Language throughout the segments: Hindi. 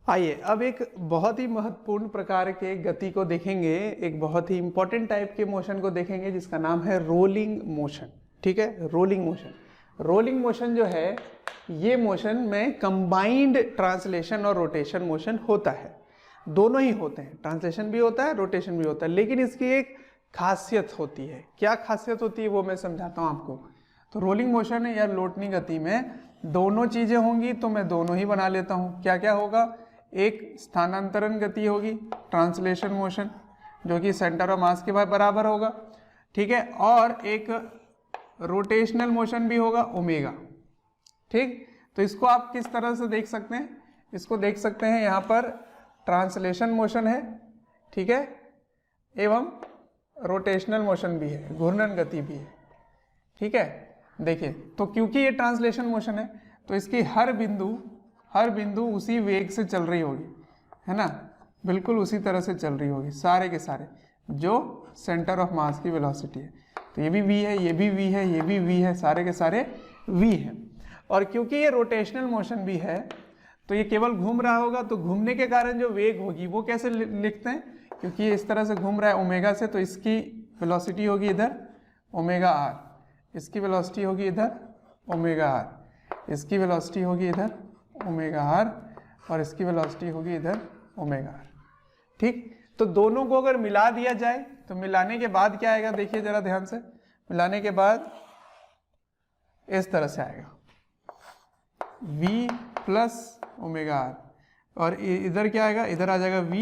आइए अब एक बहुत ही महत्वपूर्ण प्रकार के गति को देखेंगे, एक बहुत ही इंपॉर्टेंट टाइप के मोशन को देखेंगे जिसका नाम है रोलिंग मोशन। ठीक है, रोलिंग मोशन। रोलिंग मोशन जो है ये मोशन में कंबाइंड ट्रांसलेशन और रोटेशन मोशन होता है, दोनों ही होते हैं, ट्रांसलेशन भी होता है, रोटेशन भी होता है, लेकिन इसकी एक खासियत होती है। क्या खासियत होती है वो मैं समझाता हूँ आपको। तो रोलिंग मोशन या लोटनी गति में दोनों चीजें होंगी, तो मैं दोनों ही बना लेता हूँ। क्या क्या होगा, एक स्थानांतरण गति होगी ट्रांसलेशन मोशन जो कि सेंटर ऑफ मास के बराबर होगा, ठीक है, और एक रोटेशनल मोशन भी होगा ओमेगा। ठीक, तो इसको आप किस तरह से देख सकते हैं, इसको देख सकते हैं यहाँ पर ट्रांसलेशन मोशन है, ठीक है, एवं रोटेशनल मोशन भी है, घूर्णन गति भी है। ठीक है, देखिए तो क्योंकि ये ट्रांसलेशन मोशन है तो इसकी हर बिंदु उसी वेग से चल रही होगी, है ना, बिल्कुल उसी तरह से चल रही होगी, सारे के सारे जो सेंटर ऑफ मास की वेलोसिटी है। तो ये भी v है, ये भी v है, ये भी v है, सारे के सारे v है। और क्योंकि ये रोटेशनल मोशन भी है तो ये केवल घूम रहा होगा, तो घूमने के कारण जो वेग होगी वो कैसे लिखते हैं, क्योंकि ये इस तरह से घूम रहा है ओमेगा से, तो इसकी वेलोसिटी होगी इधर ओमेगा r, इसकी वेलोसिटी होगी इधर ओमेगा r, इसकी वेलोसिटी होगी इधर ओमेगा r, और इसकी वेलोसिटी होगी इधर ओमेगा r। ठीक, तो दोनों को अगर मिला दिया जाए तो मिलाने के बाद क्या आएगा, देखिए जरा ध्यान से, मिलाने के बाद इस तरह से आएगा v प्लस ओमेगा r, और इधर क्या आएगा, इधर आ जाएगा v,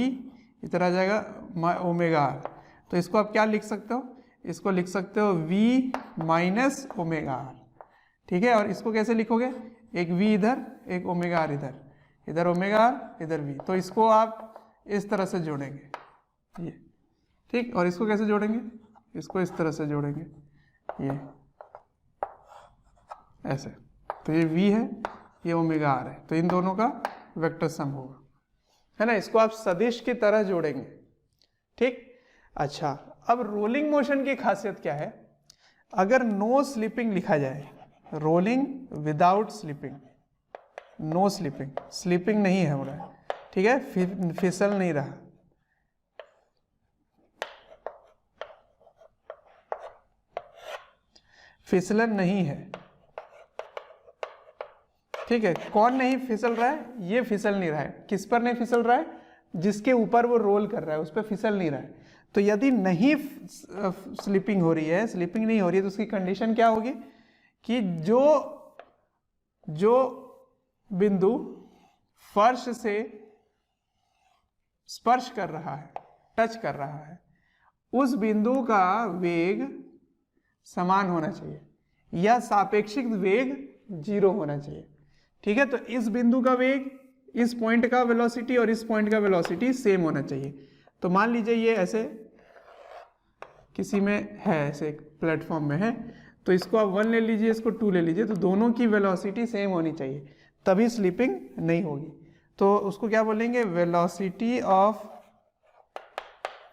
इधर आ जाएगा ओमेगा r। तो इसको आप क्या लिख सकते हो, इसको लिख सकते हो v माइनस ओमेगा r। ठीक है, और इसको कैसे लिखोगे, एक v इधर, एक ओमेगा r इधर, इधर ओमेगा r, इधर v। तो इसको आप इस तरह से जोड़ेंगे ये, ठीक, और इसको कैसे जोड़ेंगे, इसको इस तरह से जोड़ेंगे ये ऐसे। तो ये v है, ये ओमेगा r है, तो इन दोनों का वेक्टर सम होगा, है ना, इसको आप सदिश की तरह जोड़ेंगे। ठीक, अच्छा, अब रोलिंग मोशन की खासियत क्या है, अगर नो स्लिपिंग लिखा जाए, rolling without slipping, no slipping, slipping नहीं हो रहा है, ठीक है, फिसल नहीं रहा, फिसलन नहीं है, ठीक है, कौन नहीं फिसल रहा है, ये फिसल नहीं रहा है, किस पर नहीं फिसल रहा है, जिसके ऊपर वो रोल कर रहा है उस पर फिसल नहीं रहा है। तो यदि नहीं स्लिपिंग हो रही है, स्लिपिंग नहीं हो रही है, तो उसकी कंडीशन क्या होगी कि जो बिंदु फर्श से स्पर्श कर रहा है, टच कर रहा है, उस बिंदु का वेग समान होना चाहिए या सापेक्षिक वेग 0 होना चाहिए। ठीक है, तो इस बिंदु का वेग, इस पॉइंट का वेलोसिटी और इस पॉइंट का वेलोसिटी सेम होना चाहिए। तो मान लीजिए ये ऐसे किसी में है, ऐसे एक प्लेटफॉर्म में है, तो इसको आप 1 ले लीजिए, इसको 2 ले लीजिए, तो दोनों की वेलोसिटी सेम होनी चाहिए, तभी स्लिपिंग नहीं होगी। तो उसको क्या बोलेंगे, velocity of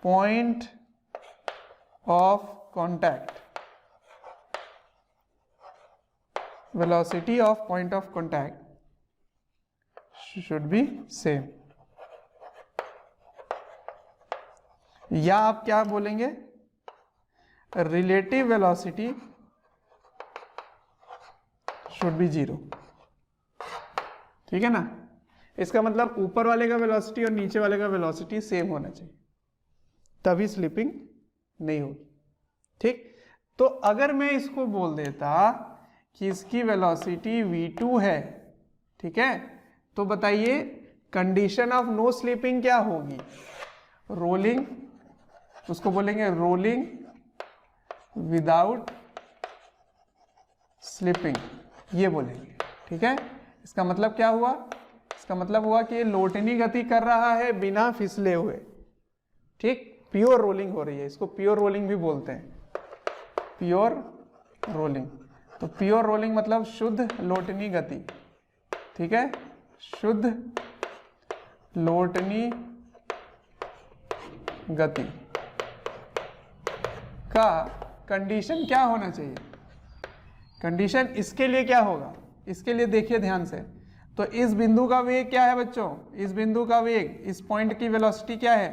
point of contact, velocity of point of contact should be same, या आप क्या बोलेंगे, रिलेटिव वेलोसिटी शुड बी 0। ठीक है ना, इसका मतलब ऊपर वाले का वेलोसिटी और नीचे वाले का वेलोसिटी सेम होना चाहिए, तभी स्लिपिंग नहीं होगी। ठीक, तो अगर मैं इसको बोल देता कि इसकी वेलोसिटी v2 है, ठीक है, तो बताइए कंडीशन ऑफ नो स्लिपिंग क्या होगी, रोलिंग, उसको बोलेंगे रोलिंग विदाउट स्लिपिंग, ये बोलेंगे। ठीक है, इसका मतलब क्या हुआ, इसका मतलब हुआ कि ये लोटनी गति कर रहा है बिना फिसले हुए। ठीक, प्योर रोलिंग हो रही है, इसको प्योर रोलिंग भी बोलते हैं, प्योर रोलिंग। तो प्योर रोलिंग मतलब शुद्ध लोटनी गति। ठीक है, शुद्ध लोटनी गति का कंडीशन क्या होना चाहिए, कंडीशन इसके लिए क्या होगा, इसके लिए देखिए ध्यान से, तो इस बिंदु का वेग क्या है बच्चों, इस बिंदु का वेग, इस पॉइंट की वेलोसिटी क्या है,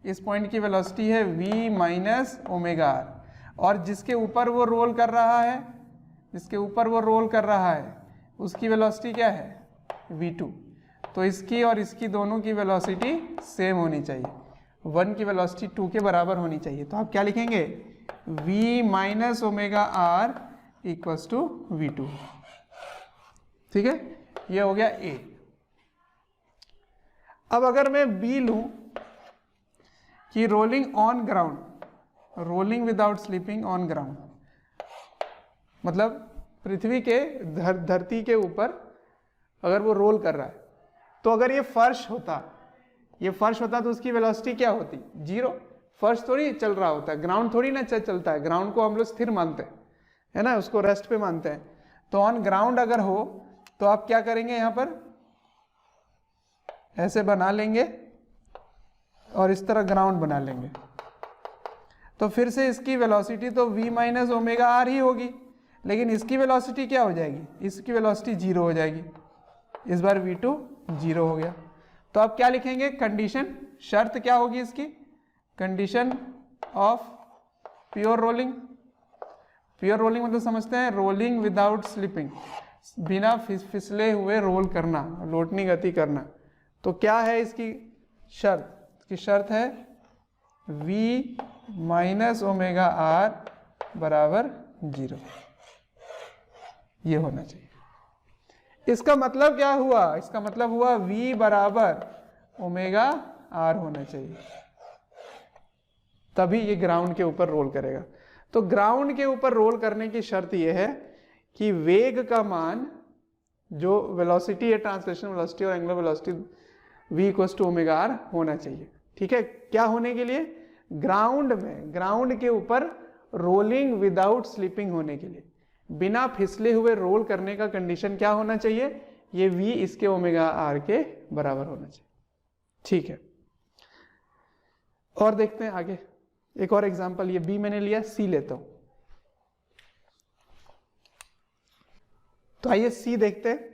इस पॉइंट की वेलोसिटी है v माइनस ओमेगा आर, और जिसके ऊपर वो रोल कर रहा है, जिसके ऊपर वो रोल कर रहा है उसकी वेलोसिटी क्या है v2। तो इसकी और इसकी दोनों की वेलोसिटी सेम होनी चाहिए, 1 की वेलोसिटी 2 के बराबर होनी चाहिए। तो आप क्या लिखेंगे, v minus omega r equals to v2। ठीक है, ये हो गया A। अब अगर मैं B लूं कि rolling on ground, rolling without sleeping on ground, मतलब पृथ्वी के धरती के ऊपर अगर वो रोल कर रहा है, तो अगर ये फर्श होता, ये फर्श होता तो उसकी वेलोसिटी क्या होती, 0। फर्श थोड़ी चल रहा होता है, ग्राउंड थोड़ी ना चलता है, ग्राउंड को हम लोग स्थिर मानते हैं, है ना, उसको रेस्ट पे मानते हैं। तो ऑन ग्राउंड अगर हो तो आप क्या करेंगे, यहाँ पर ऐसे बना लेंगे और इस तरह ग्राउंड बना लेंगे, तो फिर से इसकी वेलोसिटी तो v माइनस ओमेगा आर ही होगी, लेकिन इसकी वेलोसिटी क्या हो जाएगी, इसकी वेलोसिटी 0 हो जाएगी, इस बार v2 0 हो गया। तो आप क्या लिखेंगे, कंडीशन, शर्त क्या होगी इसकी, condition of pure rolling. Pure rolling मतलब समझते हैं, रोलिंग विदाउट स्लिपिंग, बिना फिसले हुए रोल करना, लोटनी गति करना। तो क्या है इसकी शर्त, इसकी शर्त है v माइनस ओमेगा आर बराबर 0, ये होना चाहिए। इसका मतलब क्या हुआ, इसका मतलब हुआ v बराबर ओमेगा आर होना चाहिए, तभी ये ग्राउंड के ऊपर रोल करेगा। तो ग्राउंड के ऊपर रोल करने की शर्त यह है कि वेग का मान, जो वेलोसिटी है, ट्रांसलेशन वेलोसिटी और angular velocity, v equals to omega r होना चाहिए। ठीक है, क्या होने के लिए, ग्राउंड में, ग्राउंड के ऊपर रोलिंग विदाउट स्लिपिंग होने के लिए, बिना फिसले हुए रोल करने का कंडीशन क्या होना चाहिए, ये v इसके ओमेगा आर के बराबर होना चाहिए। ठीक है, और देखते हैं आगे, एक और एग्जांपल, ये b मैंने लिया, c लेता हूं। तो आइए c देखते हैं।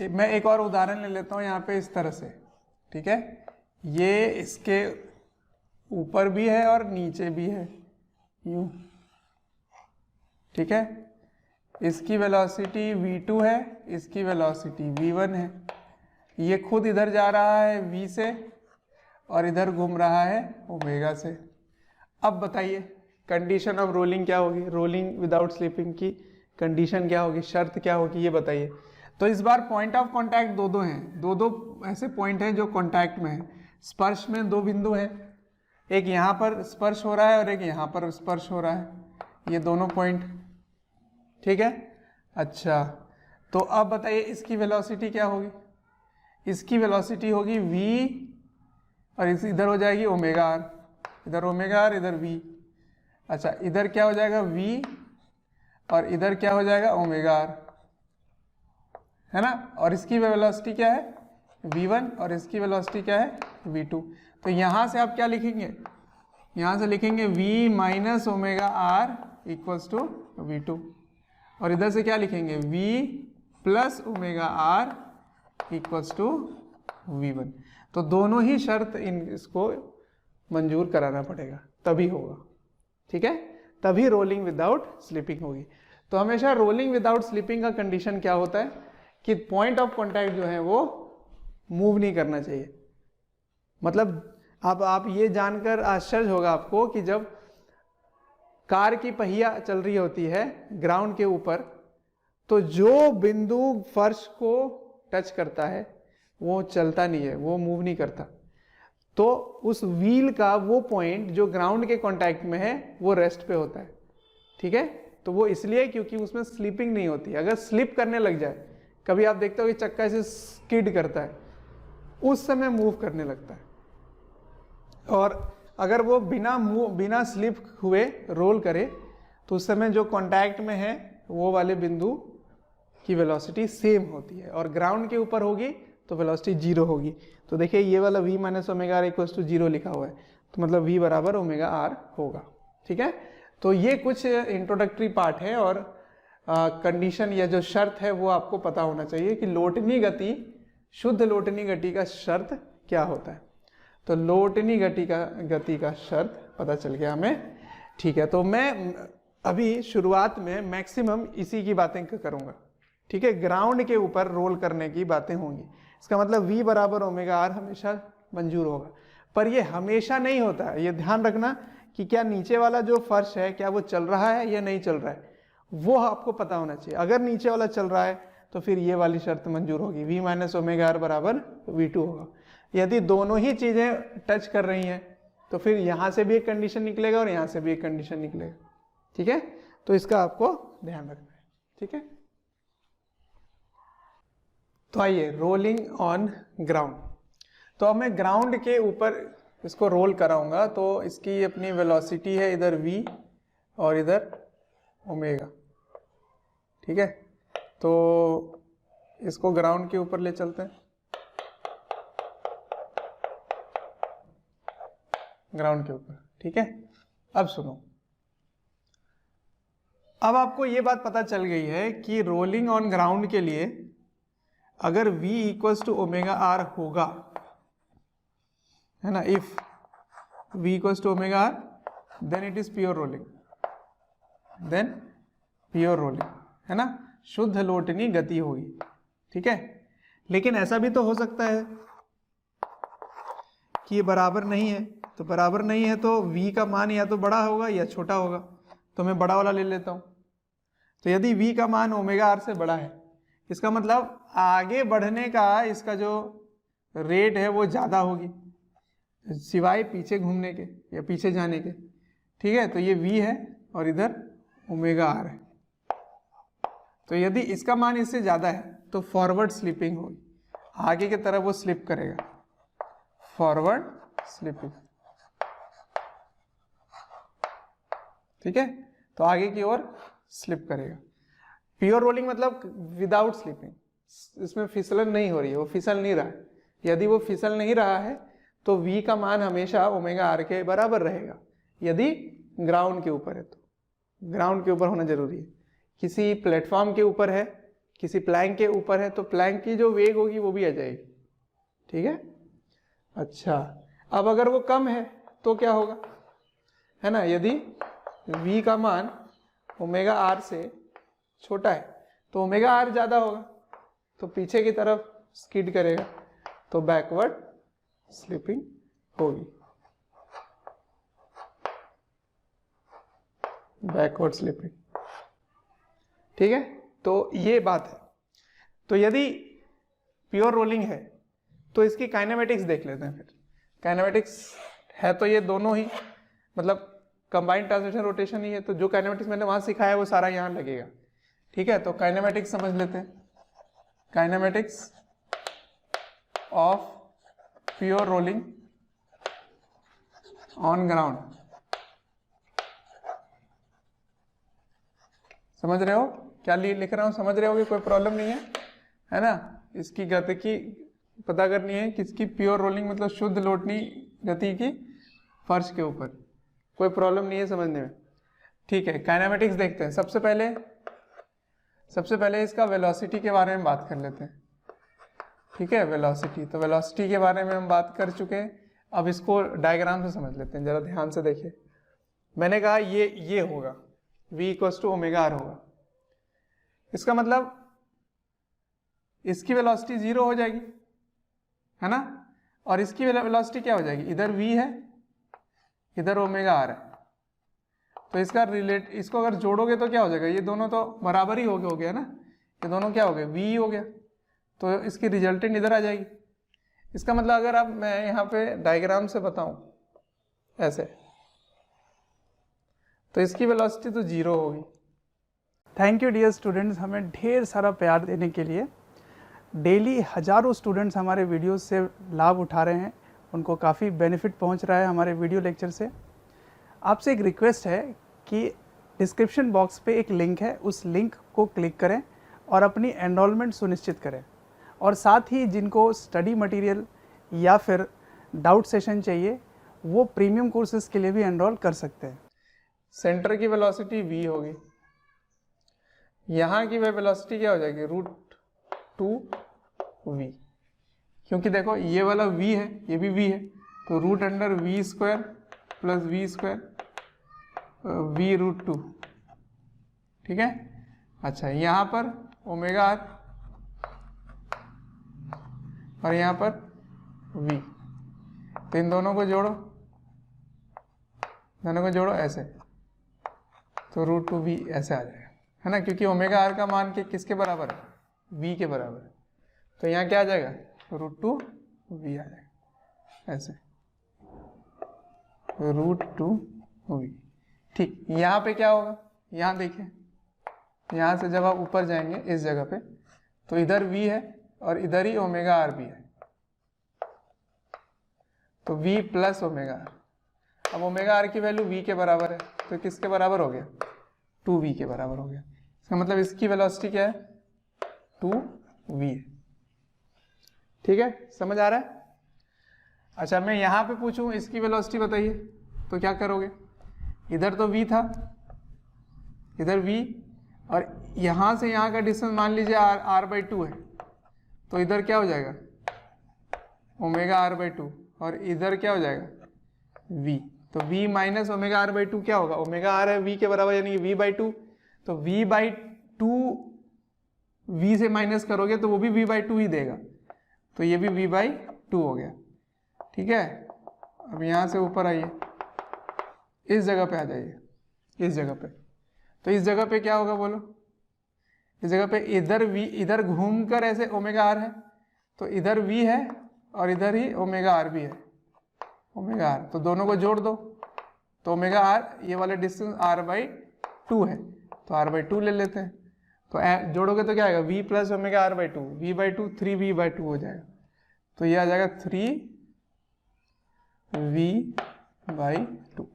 मैं एक और उदाहरण ले लेता हूं यहाँ पे इस तरह से। ठीक है, ये इसके ऊपर भी है और नीचे भी है, यूं। ठीक है, इसकी वेलोसिटी v2 है, इसकी वेलोसिटी v1 है। ये खुद इधर जा रहा है v से और इधर घूम रहा है ओमेगा से। अब बताइए कंडीशन ऑफ रोलिंग क्या होगी, रोलिंग विदाउट स्लीपिंग की कंडीशन क्या होगी, शर्त क्या होगी, ये बताइए। तो इस बार पॉइंट ऑफ कांटेक्ट दो हैं, दो ऐसे पॉइंट हैं जो कांटेक्ट में है। स्पर्श में 2 बिंदु हैं, एक यहाँ पर स्पर्श हो रहा है और एक यहाँ पर स्पर्श हो रहा है, ये दोनों पॉइंट। ठीक है, अच्छा, तो अब बताइए इसकी वेलोसिटी क्या होगी, इसकी वेलोसिटी होगी v और इधर हो जाएगी ओमेगा आर, इधर ओमेगा आर, इधर v। अच्छा, इधर क्या हो जाएगा v और इधर क्या हो जाएगा ओमेगा आर, है ना। और इसकी वेलोसिटी क्या है v1 और इसकी वेलोसिटी क्या है v2। तो यहां से आप क्या लिखेंगे, यहां से लिखेंगे v minus omega r equals to v2, और इधर से क्या लिखेंगे v plus omega r equals to v1। तो दोनों ही शर्त इसको मंजूर कराना पड़ेगा, तभी होगा। ठीक है, तभी रोलिंग विदाउट स्लिपिंग होगी। तो हमेशा रोलिंग विदाउट स्लिपिंग का कंडीशन क्या होता है कि पॉइंट ऑफ कांटेक्ट जो है वो मूव नहीं करना चाहिए। मतलब अब आप ये जानकर आश्चर्य होगा आपको कि जब कार की पहिया चल रही होती है ग्राउंड के ऊपर, तो जो बिंदु फर्श को टच करता है वो चलता नहीं है, वो मूव नहीं करता। तो उस व्हील का वो पॉइंट जो ग्राउंड के कांटेक्ट में है वो रेस्ट पे होता है। ठीक है, तो वो इसलिए क्योंकि उसमें स्लिपिंग नहीं होती। अगर स्लिप करने लग जाए, कभी आप देखते हो कि चक्का ऐसे स्किड करता है, उस समय मूव करने लगता है। और अगर वो बिना स्लिप हुए रोल करे तो उस समय जो कांटेक्ट में है वो वाले बिंदु की वेलोसिटी सेम होती है, और ग्राउंड के ऊपर होगी तो वेलोसिटी 0 होगी। तो देखिए ये वाला v minus omega r equals to 0 लिखा हुआ है, तो मतलब v बराबर ओमेगा आर होगा। ठीक है, तो ये कुछ इंट्रोडक्टरी पार्ट है और कंडीशन या जो शर्त है वो आपको पता होना चाहिए कि लोटनी गति, शुद्ध लोटनी गति का शर्त क्या होता है। तो लोटनी गति का शर्त पता चल गया हमें, ठीक है। तो मैं अभी शुरुआत में मैक्सिमम इसी की बातें करूंगा, ठीक है। ग्राउंड के ऊपर रोल करने की बातें होंगी। इसका मतलब V बराबर ओमेगा आर हमेशा मंजूर होगा, पर ये हमेशा नहीं होता है। ये ध्यान रखना कि क्या नीचे वाला जो फर्श है क्या वो चल रहा है या नहीं चल रहा है, वो आपको पता होना चाहिए। अगर नीचे वाला चल रहा है तो फिर ये वाली शर्त मंजूर होगी, V माइनस ओमेगा आर बराबर V2 होगा। यदि दोनों ही चीजें टच कर रही हैं तो फिर यहां से भी एक कंडीशन निकलेगा और यहां से भी एक कंडीशन निकलेगा, ठीक है। तो इसका आपको ध्यान रखना है, ठीक है। तो आइए, रोलिंग ऑन ग्राउंड। तो अब मैं ग्राउंड के ऊपर इसको रोल कराऊंगा, तो इसकी अपनी वेलोसिटी है इधर v और इधर ओमेगा, ठीक है। तो इसको ग्राउंड के ऊपर ले चलते हैं, ग्राउंड के ऊपर, ठीक है। अब सुनो, अब आपको ये बात पता चल गई है कि रोलिंग ऑन ग्राउंड के लिए अगर v equals to omega r होगा, है ना, if v equals to omega r then it is pure rolling, then pure rolling, है ना, शुद्ध लोटनी गति होगी, ठीक है। लेकिन ऐसा भी तो हो सकता है कि ये बराबर नहीं है, तो बराबर नहीं है तो v का मान या तो बड़ा होगा या छोटा होगा, तो मैं बड़ा वाला ले लेता हूं। तो यदि v का मान ओमेगा आर से बड़ा है, इसका मतलब आगे बढ़ने का इसका जो रेट है वो ज़्यादा होगी सिवाय पीछे घूमने के या पीछे जाने के, ठीक है। तो ये v है और इधर ओमेगा आर है। तो यदि इसका मान इससे ज़्यादा है तो फॉरवर्ड स्लिपिंग होगी, आगे की तरफ वो स्लिप करेगा, फॉरवर्ड स्लिपिंग, ठीक है। तो आगे की ओर स्लिप करेगा। प्योर रोलिंग मतलब विदाउट स्लिपिंग, इसमें फिसलन नहीं हो रही है, वो फिसल नहीं रहा है। यदि वो फिसल नहीं रहा है तो v का मान हमेशा ओमेगा आर के बराबर रहेगा। यदि ग्राउंड के ऊपर है तो ग्राउंड के ऊपर होना जरूरी है। किसी प्लेटफॉर्म के ऊपर है, किसी प्लैंक के ऊपर है, तो प्लैंक की जो वेग होगी वो भी आ जाएगी, ठीक है। अच्छा, अब अगर वो कम है तो क्या होगा, है ना, यदि v का मान ओमेगा आर से छोटा है तो ओमेगा आर ज्यादा होगा, तो पीछे की तरफ स्किड करेगा, तो बैकवर्ड स्लिपिंग होगी, बैकवर्ड स्लिपिंग, ठीक है। तो ये बात है। तो यदि प्योर रोलिंग है तो इसकी काइनेमेटिक्स देख लेते हैं। फिर काइनेमेटिक्स है तो ये दोनों ही मतलब कंबाइंड ट्रांसलेशन रोटेशन ही है, तो जो काइनेमेटिक्स मैंने वहां सिखाया है वो सारा यहाँ लगेगा, ठीक है। तो काइनेमेटिक्स समझ लेते हैं, kinematics of pure rolling on ground. समझ रहे हो क्या लिख रहा हूं, समझ रहे होगे, कोई प्रॉब्लम नहीं है ना। इसकी गति की पता करनी है, किसकी, प्योर रोलिंग मतलब शुद्ध लोटनी गति की फर्श के ऊपर, कोई प्रॉब्लम नहीं है समझने में, ठीक है। काइनेमेटिक्स देखते हैं। सबसे पहले इसका वेलोसिटी के बारे में बात कर लेते हैं, ठीक है। वेलोसिटी, तो वेलोसिटी के बारे में हम बात कर चुके हैं। अब इसको डायग्राम से समझ लेते हैं, जरा ध्यान से देखिए। मैंने कहा ये होगा v equals to omega r होगा, इसका मतलब इसकी वेलोसिटी 0 हो जाएगी, है ना, और इसकी वेलोसिटी क्या हो जाएगी, इधर v है इधर ओमेगा आर है, तो इसका इसको अगर जोड़ोगे तो क्या हो जाएगा, ये दोनों तो बराबर ही हो गया ना, ये दोनों क्या हो गए, v हो गया, तो इसकी रिजल्टेंट इधर आ जाएगी। इसका मतलब अगर अब मैं यहाँ पे डायग्राम से बताऊं ऐसे, तो इसकी वेलोसिटी तो 0 होगी। थैंक यू डियर स्टूडेंट्स, हमें ढेर सारा प्यार देने के लिए। डेली हज़ारों स्टूडेंट्स हमारे वीडियोस से लाभ उठा रहे हैं, उनको काफ़ी बेनिफिट पहुंच रहा है हमारे वीडियो लेक्चर से। आपसे एक रिक्वेस्ट है कि डिस्क्रिप्शन बॉक्स पे एक लिंक है, उस लिंक को क्लिक करें और अपनी एनरोलमेंट सुनिश्चित करें। और साथ ही जिनको स्टडी मटेरियल या फिर डाउट सेशन चाहिए वो प्रीमियम कोर्सेज़ के लिए भी एनरोल कर सकते हैं। सेंटर की वेलोसिटी v होगी, यहाँ की वेलोसिटी क्या हो जाएगी √2v, क्योंकि देखो ये वाला v है, ये भी v है, तो √v² प्लस v² v√2, ठीक है। अच्छा, यहाँ पर ω/r और यहाँ पर v, तो इन दोनों को जोड़ो, ऐसे, तो √2v ऐसे आ जाएगा, है ना, क्योंकि ω/r का मान किसके बराबर है, v के बराबर है, तो यहाँ क्या आ जाएगा √2v आ जाएगा, ऐसे √2v। ठीक, यहाँ पे क्या होगा, यहाँ देखिए, यहाँ से जब आप ऊपर जाएंगे इस जगह पे, तो इधर v है और इधर ही ω/r भी है, तो v प्लस ω/r। अब ω/r की वैल्यू v के बराबर है, तो किसके बराबर हो गया, 2v के बराबर हो गया। इसका मतलब इसकी वेलोसिटी क्या है, 2v है। ठीक है, समझ आ रहा है। अच्छा, मैं यहाँ पे पूछूं इसकी वेलोसिटी बताइए, तो क्या करोगे, इधर तो v था, इधर v, और यहाँ से यहाँ का डिस्टेंस मान लीजिए r/2 है, तो इधर क्या हो जाएगा ω/r/2, और इधर क्या हो जाएगा v, तो v माइनस ω/r/2 क्या होगा, ω/r है v के बराबर, यानी कि v/2, तो v/2 v से माइनस करोगे तो वो भी v/2 ही देगा, तो ये भी v/2 हो गया। ठीक है, अब यहाँ से ऊपर आइए, इस जगह पे आ जाइए, इस जगह पे, तो इस जगह पे क्या होगा बोलो, इस जगह पे इधर v, इधर घूमकर ऐसे ω/r है, तो इधर v है और इधर ही ω/r भी है, ω/r, तो दोनों को जोड़ दो, तो ω/r ये वाला डिस्टेंस r/2 है, तो r/2 ले लेते हैं, तो जोड़ोगे तो क्या आएगा v plus ω/r/2, v/2 3v/2 हो जाएगा, तो ये आ जाएगा 3v/2।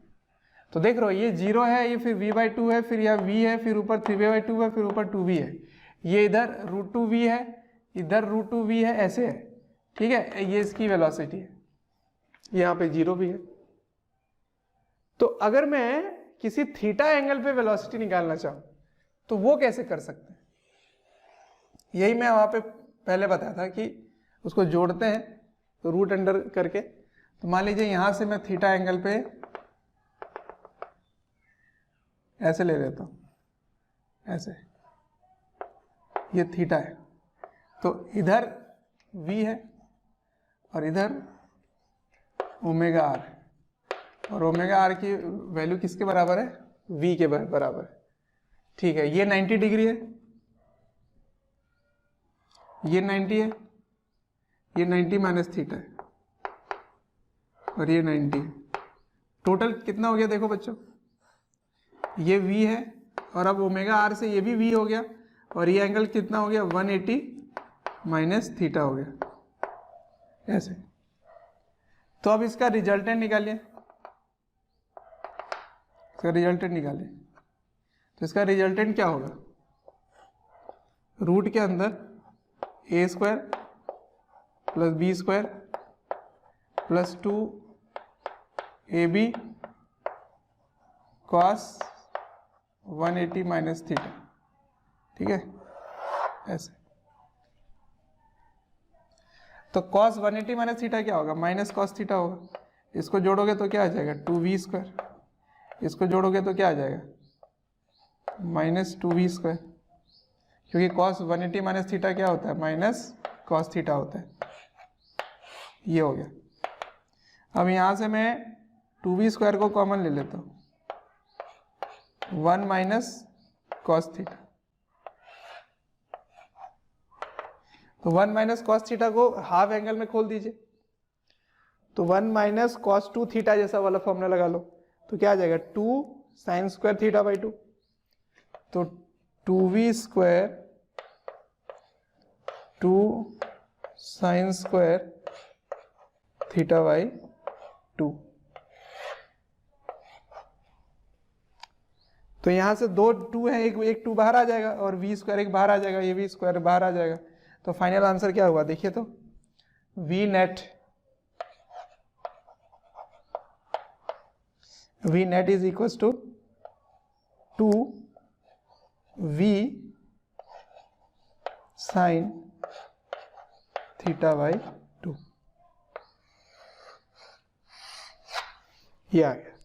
तो देख रहे हो, ये 0 है, ये फिर v/2 है, फिर यह v है, फिर ऊपर 3v/2 है, फिर ऊपर 2v है, ये इधर √2v है, इधर √2v है, ऐसे है। ठीक है, ये इसकी वेलोसिटी है, यहाँ पे 0 भी है। तो अगर मैं किसी थीटा एंगल पे वेलोसिटी निकालना चाहूं तो वो कैसे कर सकते हैं, यही मैं वहां पे पहले बताया था कि उसको जोड़ते हैं, तो रूट अंडर करके, तो मान लीजिए यहां से मैं थीटा एंगल पे ऐसे ले लेता हूं, ऐसे, ये थीटा है, तो इधर v है और इधर ω/r है, और ω/r की वैल्यू किसके बराबर है, v के बराबर है। ठीक है, ये 90 डिग्री है, ये 90 है, ये 90 माइनस थीटा है, और ये 90 है, टोटल कितना हो गया देखो बच्चों, ये v है, और अब ω/r से ये भी v हो गया, और ये एंगल कितना हो गया 180 माइनस थीटा हो गया, ऐसे। तो अब इसका रिजल्टेंट निकालिए, इसका रिजल्टेंट निकालिए, तो इसका रिजल्टेंट क्या होगा, रूट के अंदर a² plus b² plus 2ab cos 180 minus theta. ठीक है, ऐसे। तो cos 180 माइनस थीटा क्या होगा, माइनस cos थीटा होगा, इसको जोड़ोगे तो क्या आ जाएगा 2v², इसको जोड़ोगे तो क्या आ जाएगा माइनस 2v², क्योंकि cos 180 माइनस थीटा क्या होता है, माइनस cos थीटा होता है, ये हो गया। अब यहाँ से मैं 2v² को कॉमन ले लेता हूँ, 1 माइनस cos थीटा, तो 1 माइनस cos थीटा को हाफ एंगल में खोल दीजिए, तो 1 माइनस cos 2 थीटा जैसा वाला फॉर्मूला लगा लो, तो क्या आ जाएगा 2 sin² थीटा/2, तो 2v² 2 sin² थीटा/2। तो यहां से दो 2 है, एक 2 बाहर आ जाएगा, और v² एक बाहर आ जाएगा, ये v² बाहर आ जाएगा, तो फाइनल आंसर क्या हुआ देखिए, तो v net is equal to 2v sine theta by 2। ये आ गया,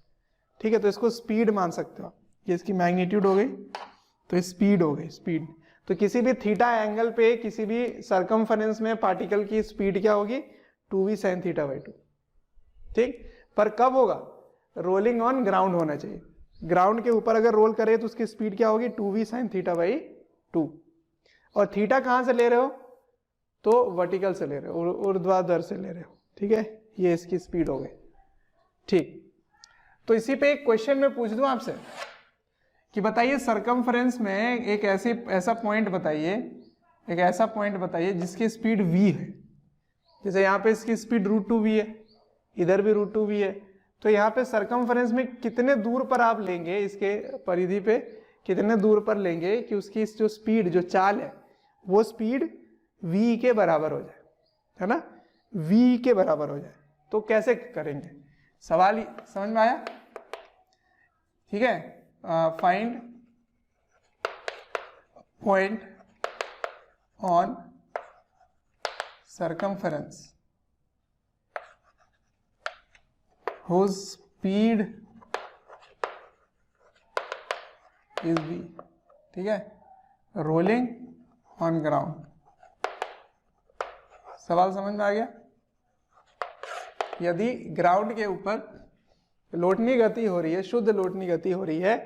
ठीक है। तो इसको स्पीड मान सकते हो, ये इसकी मैग्नीट्यूड हो गई, तो स्पीड हो गई, स्पीड। तो किसी भी थीटा एंगल पे किसी भी सरकमफरेंस में पार्टिकल की स्पीड क्या होगी, 2v साइन थीटा बाई 2, ठीक। पर कब होगा, रोलिंग ऑन ग्राउंड होना चाहिए। ग्राउंड के ऊपर अगर रोल करे तो उसकी स्पीड क्या होगी, 2v साइन थीटा बाई 2। और थीटा कहां से ले रहे हो, तो वर्टिकल से ले रहे हो, ऊर्ध्वाधर से ले रहे हो, ठीक है। ये इसकी स्पीड हो गई, ठीक। तो इसी पे एक क्वेश्चन मैं पूछ दूं आपसे कि बताइए सरकमफ्रेंस में एक ऐसा पॉइंट बताइए, एक ऐसा पॉइंट बताइए जिसकी स्पीड v है। जैसे यहाँ पे इसकी स्पीड √2v है, इधर भी √2v है। तो यहाँ पे सरकमफ्रेंस में कितने दूर पर आप लेंगे, इसके परिधि पे कितने दूर पर लेंगे कि उसकी जो स्पीड, जो चाल है, वो स्पीड v के बराबर हो जाए, है ना, v के बराबर हो जाए। तो कैसे करेंगे, सवाल समझ में आया, ठीक है। Find point on circumference whose speed is v, ठीक है, रोलिंग ऑन ग्राउंड। सवाल समझ में आ गया। यदि ग्राउंड के ऊपर लोटनी गति हो रही है, शुद्ध लोटनी गति हो रही है,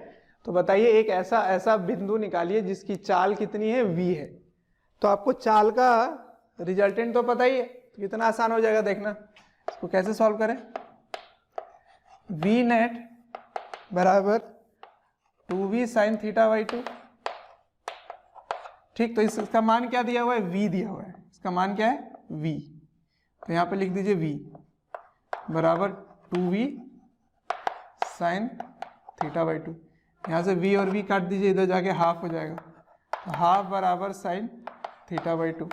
तो बताइए एक ऐसा बिंदु निकालिए जिसकी चाल कितनी है, v है। तो आपको चाल का रिजल्टेंट तो पता ही है, तो कितना आसान हो जाएगा देखना। इसको कैसे सॉल्व करें, v नेट बराबर 2v साइन थीटा बाई 2, ठीक। तो इसका मान क्या दिया हुआ है, v दिया हुआ है, इसका मान क्या है, v। तो यहाँ पे लिख दीजिए v बराबर 2v साइन थीटा बाई 2। यहाँ से v और v काट दीजिए, इधर जाके हाफ हो जाएगा, तो हाफ बराबर साइन थीटा बाई 2।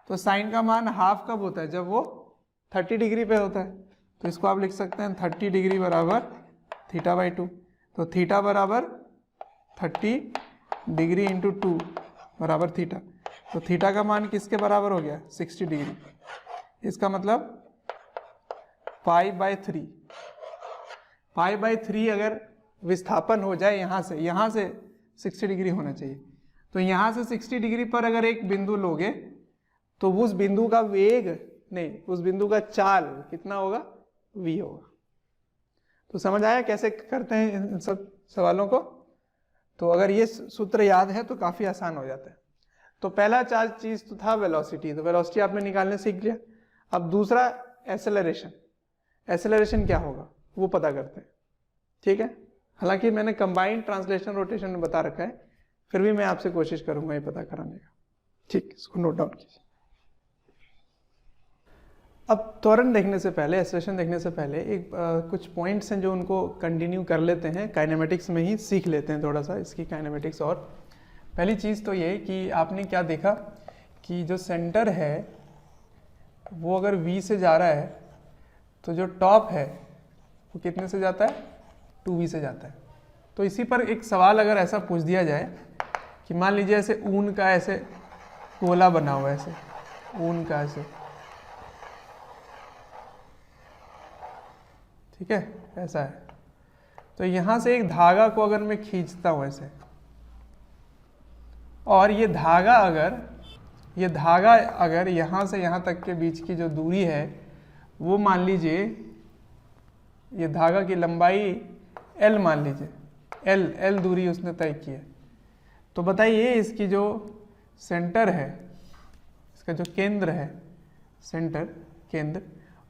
तो साइन का मान हाफ कब होता है, जब वो 30 डिग्री पे होता है। तो इसको आप लिख सकते हैं 30 डिग्री बराबर थीटा बाई 2। तो थीटा बराबर 30 डिग्री इंटू 2 बराबर थीटा। तो थीटा का मान किसके बराबर हो गया, 60 डिग्री। इसका मतलब पाई बाई 3 अगर विस्थापन हो जाए यहाँ से 60 डिग्री होना चाहिए। तो यहाँ से 60 डिग्री पर अगर एक बिंदु लोगे तो उस बिंदु का वेग नहीं, उस बिंदु का चाल कितना होगा, v होगा। तो समझ आया कैसे करते हैं इन सब सवालों को। तो अगर ये सूत्र याद है तो काफी आसान हो जाता है। तो पहला चीज तो था वेलोसिटी, तो वेलोसिटी आपने निकालने सीख लिया। अब दूसरा एसेलरेशन, एसेलरेशन क्या होगा वो पता करते हैं, ठीक है। हालांकि मैंने कंबाइंड ट्रांसलेशन रोटेशन में बता रखा है, फिर भी मैं आपसे कोशिश करूंगा ये पता कराने का, ठीक। इसको नोट डाउन कीजिए। अब त्वरण देखने से पहले, एसेलरेशन देखने से पहले एक कुछ पॉइंट्स हैं जो उनको कंटिन्यू कर लेते हैं, काइनेमेटिक्स में ही सीख लेते हैं थोड़ा सा इसकी काइनेमेटिक्स। और पहली चीज़ तो ये कि आपने क्या देखा कि जो सेंटर है वो अगर v से जा रहा है तो जो टॉप है वो कितने से जाता है, 2v से जाता है। तो इसी पर एक सवाल अगर ऐसा पूछ दिया जाए कि मान लीजिए ऐसे ऊन का ऐसे गोला बना हुआ है, ऐसे ऊन का ऐसे, ठीक है, ऐसा है। तो यहाँ से एक धागा को अगर मैं खींचता हूँ ऐसे, और ये धागा अगर यहाँ से यहाँ तक के बीच की जो दूरी है वो मान लीजिए, ये धागा की लंबाई L मान लीजिए, L दूरी उसने तय की है। तो बताइए इसकी जो सेंटर है, इसका जो केंद्र है, सेंटर केंद्र,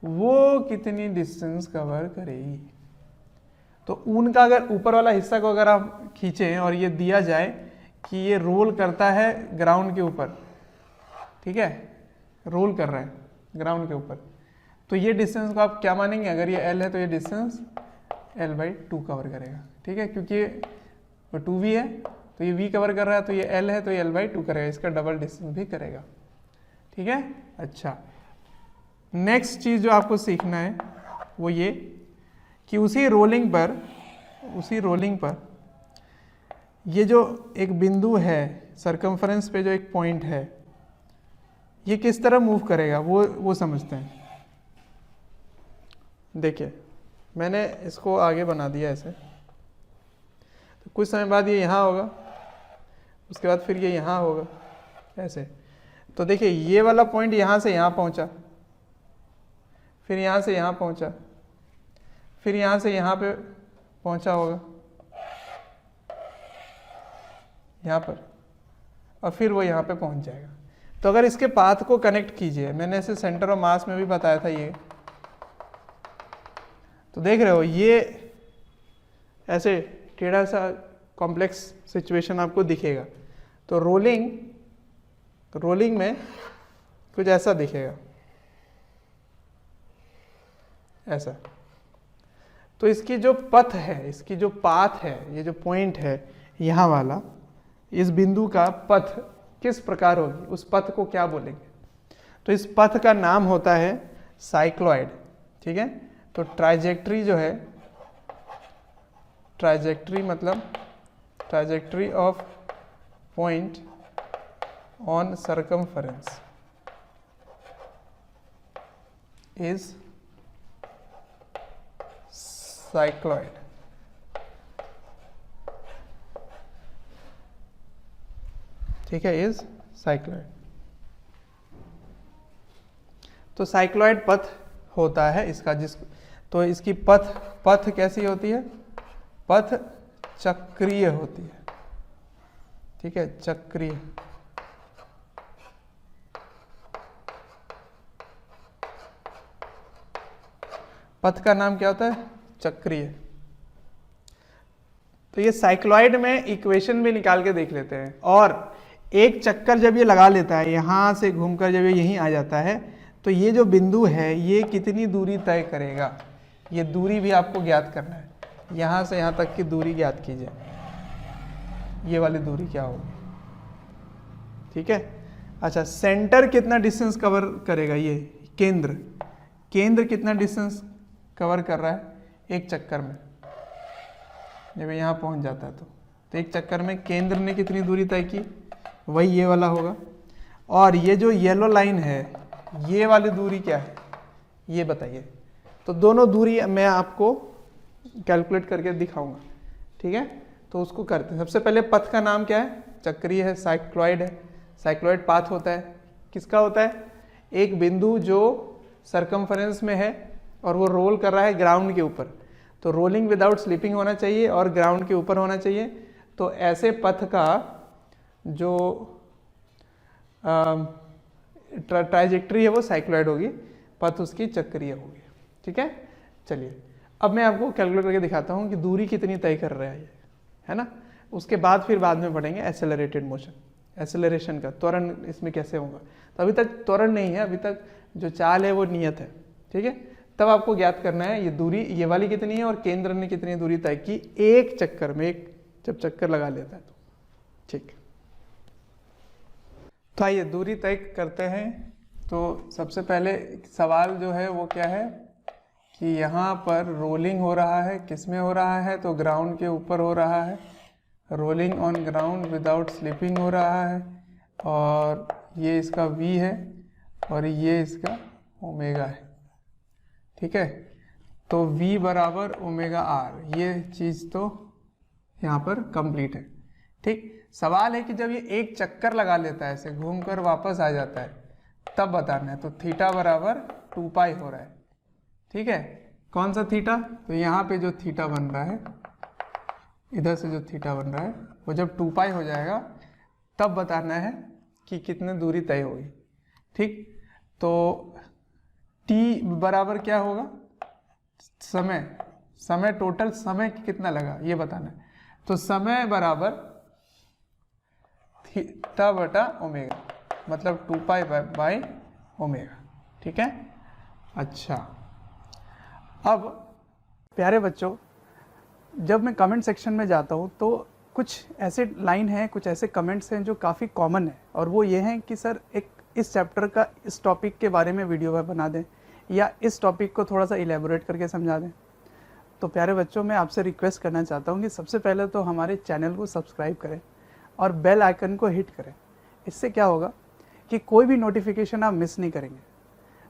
वो कितनी डिस्टेंस कवर करेगी। तो ऊन का अगर ऊपर वाला हिस्सा को अगर आप खींचें और ये दिया जाए कि ये रोल करता है ग्राउंड के ऊपर, ठीक है, रोल कर रहा है ग्राउंड के ऊपर, तो ये डिस्टेंस को आप क्या मानेंगे, अगर ये L है तो ये डिस्टेंस L/2 कवर करेगा, ठीक है, क्योंकि ये 2v है तो ये v कवर कर रहा है, तो ये L है तो ये L/2 करेगा, इसका डबल डिस्टेंस भी करेगा, ठीक है। अच्छा, नेक्स्ट चीज़ जो आपको सीखना है वो ये कि उसी रोलिंग पर ये जो एक बिंदु है सरकमफ्रेंस पे जो एक पॉइंट है, ये किस तरह मूव करेगा वो समझते हैं। देखिए मैंने इसको आगे बना दिया ऐसे, तो कुछ समय बाद ये यहाँ होगा, उसके बाद फिर ये यहाँ होगा ऐसे। तो देखिए ये वाला पॉइंट यहाँ से यहाँ पहुँचा, फिर यहाँ से यहाँ पहुँचा, फिर यहाँ से यहाँ पे पहुँचा होगा यहाँ पर, और फिर वो यहाँ पे पहुँच जाएगा। तो अगर इसके पाथ को कनेक्ट कीजिए, मैंने इसे सेंटर ऑफ मास में भी बताया था ये, तो देख रहे हो ये ऐसे टेढ़ा सा कॉम्प्लेक्स सिचुएशन आपको दिखेगा। तो रोलिंग में कुछ ऐसा दिखेगा, ऐसा। तो इसकी जो पथ है, इसकी जो पाथ है, ये जो पॉइंट है यहाँ वाला, इस बिंदु का पथ किस प्रकार होगी, उस पथ को क्या बोलेंगे? तो इस पथ का नाम होता है साइक्लॉइड। ठीक है, तो ट्राइजेक्ट्री जो है, ट्राइजेक्ट्री मतलब trajectory of point on circumference is cycloid. ठीक है, इज साइक्लॉइड। तो साइक्लॉइड पथ होता है इसका, तो इसकी पथ कैसी होती है? पथ चक्रीय होती है। ठीक है, चक्रीय। पथ का नाम क्या होता है? चक्रीय। तो ये साइक्लॉइड में इक्वेशन भी निकाल के देख लेते हैं। और एक चक्कर जब ये लगा लेता है, यहां से घूमकर जब ये यहीं आ जाता है, तो ये जो बिंदु है ये कितनी दूरी तय करेगा, ये दूरी भी आपको ज्ञात करना है। यहाँ से यहाँ तक की दूरी ज्ञात कीजिए, ये वाली दूरी क्या होगी। ठीक है, अच्छा, सेंटर कितना डिस्टेंस कवर करेगा? ये केंद्र कितना डिस्टेंस कवर कर रहा है एक चक्कर में? जब यहाँ पहुँच जाता है तो एक चक्कर में केंद्र ने कितनी दूरी तय की? वही ये वाला होगा। और ये जो येलो लाइन है, ये वाली दूरी क्या है ये बताइए। तो दोनों दूरी मैं आपको कैलकुलेट करके दिखाऊंगा। ठीक है, तो उसको करते हैं। सबसे पहले पथ का नाम क्या है? चक्रीय है, साइक्लॉइड है। साइक्लॉइड पाथ होता है, किसका होता है? एक बिंदु जो सरकमफरेंस में है और वो रोल कर रहा है ग्राउंड के ऊपर। तो रोलिंग विदाउट स्लिपिंग होना चाहिए और ग्राउंड के ऊपर होना चाहिए। तो ऐसे पथ का जो ट्राइजेक्ट्री है वो साइक्लॉइड होगी, पथ उसकी चक्रीय होगी। ठीक है, चलिए अब मैं आपको कैलकुलेट करके दिखाता हूँ कि दूरी कितनी तय कर रहा है ये, है ना। उसके बाद फिर बाद में पढ़ेंगे एक्सेलरेटेड मोशन, एक्सेलरेशन का त्वरण इसमें कैसे होगा। तो अभी तक त्वरण नहीं है, अभी तक जो चाल है वो नियत है। ठीक है, तब आपको ज्ञात करना है ये दूरी, ये वाली कितनी है और केंद्र ने कितनी दूरी तय की एक चक्कर में, एक जब चक्कर लगा लेता है तो। ठीक, तो आइए दूरी तय करते हैं। तो सबसे पहले सवाल जो है वो क्या है कि यहाँ पर रोलिंग हो रहा है, किस में हो रहा है? तो ग्राउंड के ऊपर हो रहा है, rolling on ground without slipping हो रहा है। और ये इसका v है और ये इसका ओमेगा है। ठीक है, तो v बराबर ओमेगा r, ये चीज़ तो यहाँ पर कंप्लीट है। ठीक, सवाल है कि जब ये एक चक्कर लगा लेता है, ऐसे घूमकर वापस आ जाता है, तब बताना है। तो थीटा बराबर 2 पाई हो रहा है। ठीक है, कौन सा थीटा? तो यहाँ पे जो थीटा बन रहा है, इधर से जो थीटा बन रहा है, वो जब 2 पाई हो जाएगा तब बताना है कि कितनी दूरी तय होगी। ठीक, तो t बराबर क्या होगा? समय टोटल समय कितना लगा ये बताना है। तो समय बराबर थीटा बटा ओमेगा, मतलब 2 पाई बाई ओमेगा। ठीक है, अच्छा, अब प्यारे बच्चों, जब मैं कमेंट सेक्शन में जाता हूँ तो कुछ ऐसे लाइन हैं, कुछ ऐसे कमेंट्स हैं जो काफ़ी कॉमन है, और वो ये हैं कि सर एक इस चैप्टर का इस टॉपिक के बारे में वीडियो बना दें या इस टॉपिक को थोड़ा सा इलेबोरेट करके समझा दें। तो प्यारे बच्चों, मैं आपसे रिक्वेस्ट करना चाहता हूँ कि सबसे पहले तो हमारे चैनल को सब्सक्राइब करें और बेल आइकन को हिट करें। इससे क्या होगा कि कोई भी नोटिफिकेशन आप मिस नहीं करेंगे।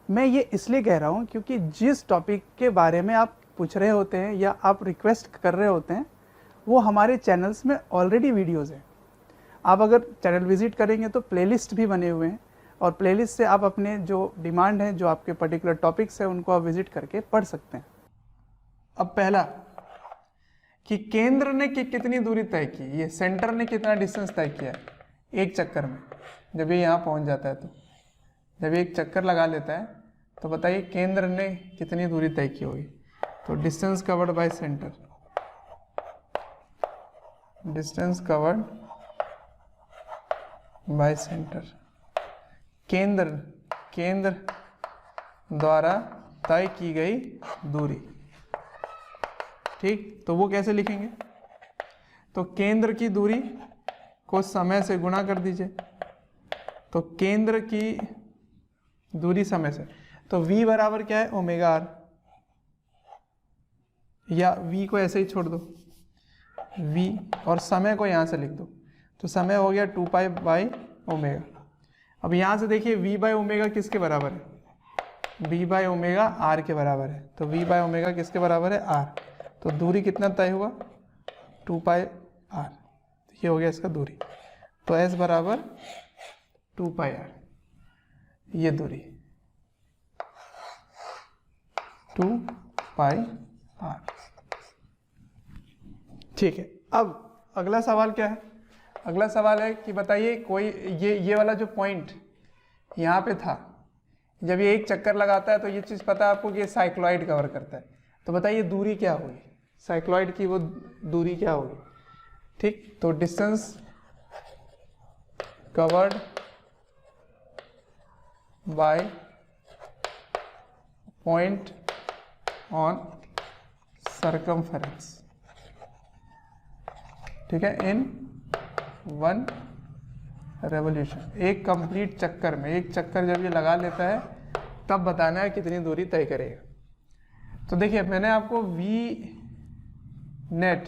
मैं ये इसलिए कह रहा हूँ क्योंकि जिस टॉपिक के बारे में आप पूछ रहे होते हैं या आप रिक्वेस्ट कर रहे होते हैं वो हमारे चैनल्स में ऑलरेडी वीडियोज़ हैं। आप अगर चैनल विज़िट करेंगे तो प्लेलिस्ट भी बने हुए हैं और प्लेलिस्ट से आप अपने जो डिमांड है, जो आपके पर्टिकुलर टॉपिक्स हैं, उनको आप विज़िट करके पढ़ सकते हैं। अब पहला कि केंद्र ने कितनी दूरी तय की, ये सेंटर ने कितना डिस्टेंस तय किया एक चक्कर में। जब ये यहाँ पहुँच जाता है तो जब ये एक चक्कर लगा लेता है तो बताइए केंद्र ने कितनी दूरी तय की होगी। तो distance covered by centre, distance covered by centre, केंद्र द्वारा तय की गई दूरी। ठीक, तो वो कैसे लिखेंगे? तो केंद्र की दूरी को समय से गुणा कर दीजिए। तो केंद्र की दूरी समय से, तो v बराबर क्या है? ओमेगा आर, या v को ऐसे ही छोड़ दो v और समय को यहाँ से लिख दो। तो समय हो गया 2 पाई बाई ओमेगा। अब यहाँ से देखिए v बाय ओमेगा किसके बराबर है? v बाय ओमेगा r के बराबर है। तो v बाय ओमेगा किसके बराबर है? r। तो दूरी कितना तय हुआ? 2 पाई r। ये हो गया इसका दूरी। तो s बराबर 2 पाई r, ये दूरी 2 पाई r। ठीक है, अब अगला सवाल क्या है? अगला सवाल है कि बताइए कोई ये वाला जो पॉइंट यहाँ पे था, जब ये एक चक्कर लगाता है तो ये चीज़ पता है आपको कि ये साइक्लॉइड कवर करता है। तो बताइए दूरी क्या होगी? साइक्लॉइड की वो दूरी क्या होगी? ठीक, तो distance covered by point on circumference, ठीक है, इन 1 रेवोल्यूशन। एक कंप्लीट चक्कर में, एक चक्कर जब ये लगा लेता है तब बताना है कितनी दूरी तय करेगा। तो देखिए मैंने आपको v नेट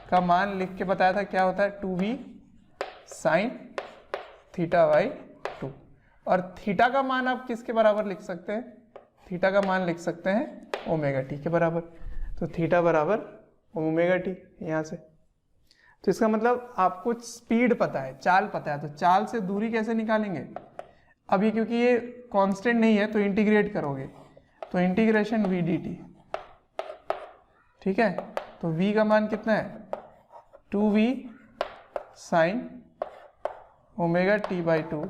का मान लिख के बताया था, क्या होता है? 2v sine theta by 2। और थीटा का मान आप किसके बराबर लिख सकते हैं? थीटा का मान लिख सकते हैं ओमेगा टी के बराबर। तो थीटा बराबर ओमेगा टी यहाँ से। तो इसका मतलब आपको स्पीड पता है, चाल पता है, तो चाल से दूरी कैसे निकालेंगे? अभी क्योंकि ये कांस्टेंट नहीं है तो इंटीग्रेट करोगे, तो इंटीग्रेशन v dt, ठीक है। तो v का मान कितना है? 2v sign omega T by 2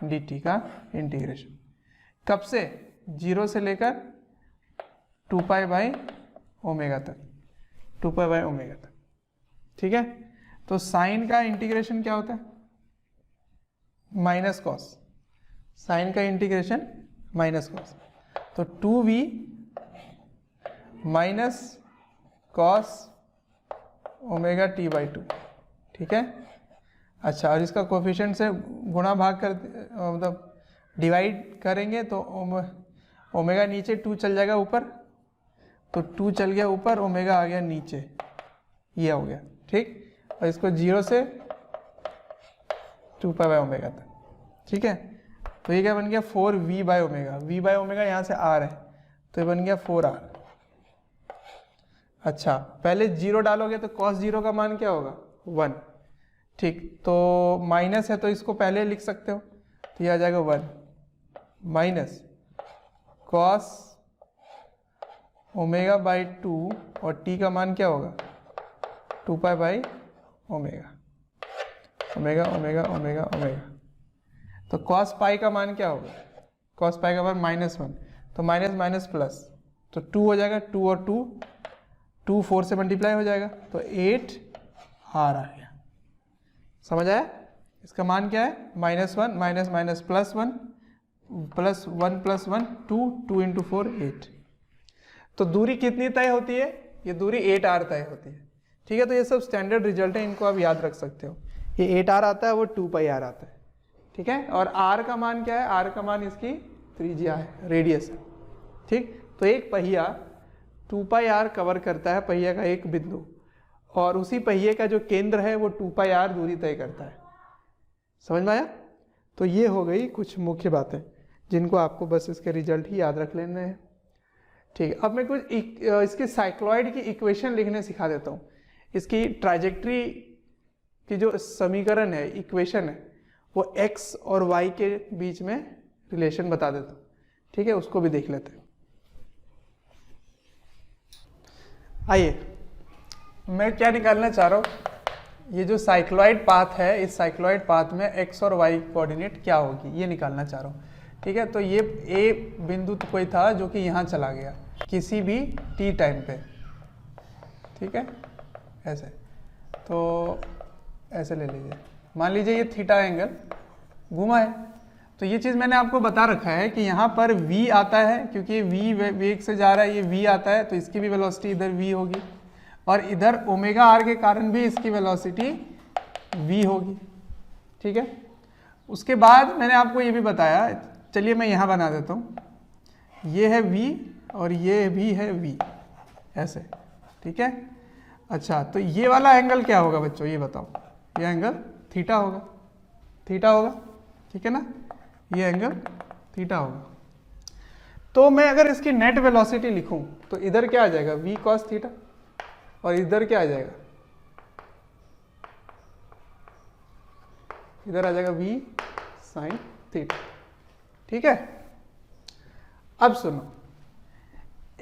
dt का इंटीग्रेशन। कब से? 0 से लेकर 2 पाई बाई ओमेगा तक, 2 पाई बाई ओमेगा तक, ठीक है। तो साइन का इंटीग्रेशन क्या होता है? Minus cos. साइन का इंटीग्रेशन माइनस कॉस। तो 2v minus cos omega T by 2, ठीक है। अच्छा, और इसका कोफिशिएंट से गुणा भाग कर मतलब डिवाइड करेंगे तो ओमेगा नीचे 2 चल जाएगा ऊपर, तो 2 चल गया ऊपर, ओमेगा आ गया नीचे, ये हो गया, ठीक। और इसको 0 से 2 पाई बाई ओमेगा तक, ठीक है। तो ये क्या बन गया? 4v by omega. v by omega यहाँ से r है, तो ये बन गया 4r। अच्छा, पहले 0 डालोगे तो cos 0 का मान क्या होगा? 1, ठीक। तो माइनस है तो इसको पहले लिख सकते हो, तो ये आ जाएगा 1 माइनस कॉस ओमेगा बाई 2, और t का मान क्या होगा? 2 pi by omega, omega omega omega omega. तो कॉस पाई का मान क्या होगा? कॉस पाई का मान -1, तो माइनस माइनस प्लस, तो 2 हो जाएगा, 2 और 2 4 से मल्टीप्लाई हो जाएगा, तो 8 r आ गया। समझ आया? इसका मान क्या है? -1 minus minus +1 plus 1 plus 1 2 into 4 8। तो दूरी कितनी तय होती है? ये दूरी 8r तय होती है, ठीक है। तो ये सब स्टैंडर्ड रिजल्ट है, इनको आप याद रख सकते हो। ये 8r आता है, वो 2 पाई r आता है, ठीक है। और r का मान क्या है? r का मान इसकी त्रिज्या है, रेडियस है, ठीक। तो एक पहिया 2πr कवर करता है पहिया का एक बिंदु, और उसी पहिए का जो केंद्र है वो 2πr दूरी तय करता है। समझ में आया? तो ये हो गई कुछ मुख्य बातें जिनको आपको बस इसके रिजल्ट ही याद रख लेने हैं। ठीक है, अब मैं कुछ इसके साइक्लॉइड की इक्वेशन लिखने सिखा देता हूँ। इसकी ट्राजेक्ट्री की जो समीकरण है, इक्वेशन है, वो x और y के बीच में रिलेशन बता देता हूँ। ठीक है, उसको भी देख लेते हैं। आइए, मैं क्या निकालना चाह रहा हूँ, ये जो साइक्लॉइड पाथ है, इस साइक्लॉइड पाथ में x और y कोऑर्डिनेट क्या होगी ये निकालना चाह रहा हूँ। ठीक है, तो ये a बिंदु तो कोई था जो कि यहाँ चला गया किसी भी t टाइम पे। ठीक है, ऐसे, तो ऐसे ले लीजिए, मान लीजिए ये थीटा एंगल घुमा है, तो ये चीज़ मैंने आपको बता रखा है कि यहाँ पर v आता है, क्योंकि ये v वेग से जा रहा है, ये v आता है, तो इसकी भी वेलोसिटी इधर v होगी, और इधर ओमेगा r के कारण भी इसकी वेलोसिटी v होगी। ठीक है, उसके बाद मैंने आपको ये भी बताया, चलिए मैं यहाँ बना देता हूँ, ये है v और ये भी है v, ऐसे। ठीक है, अच्छा, तो ये वाला एंगल क्या होगा बच्चों, ये बताओ, ये एंगल थीटा होगा, थीटा होगा। ठीक है ना, ये एंगल थीटा होगा। तो मैं अगर इसकी नेट वेलोसिटी लिखूं तो इधर क्या आ जाएगा, v cos थीटा, और इधर क्या आ जाएगा, इधर आ जाएगा v sin थीटा। ठीक है, अब सुनो,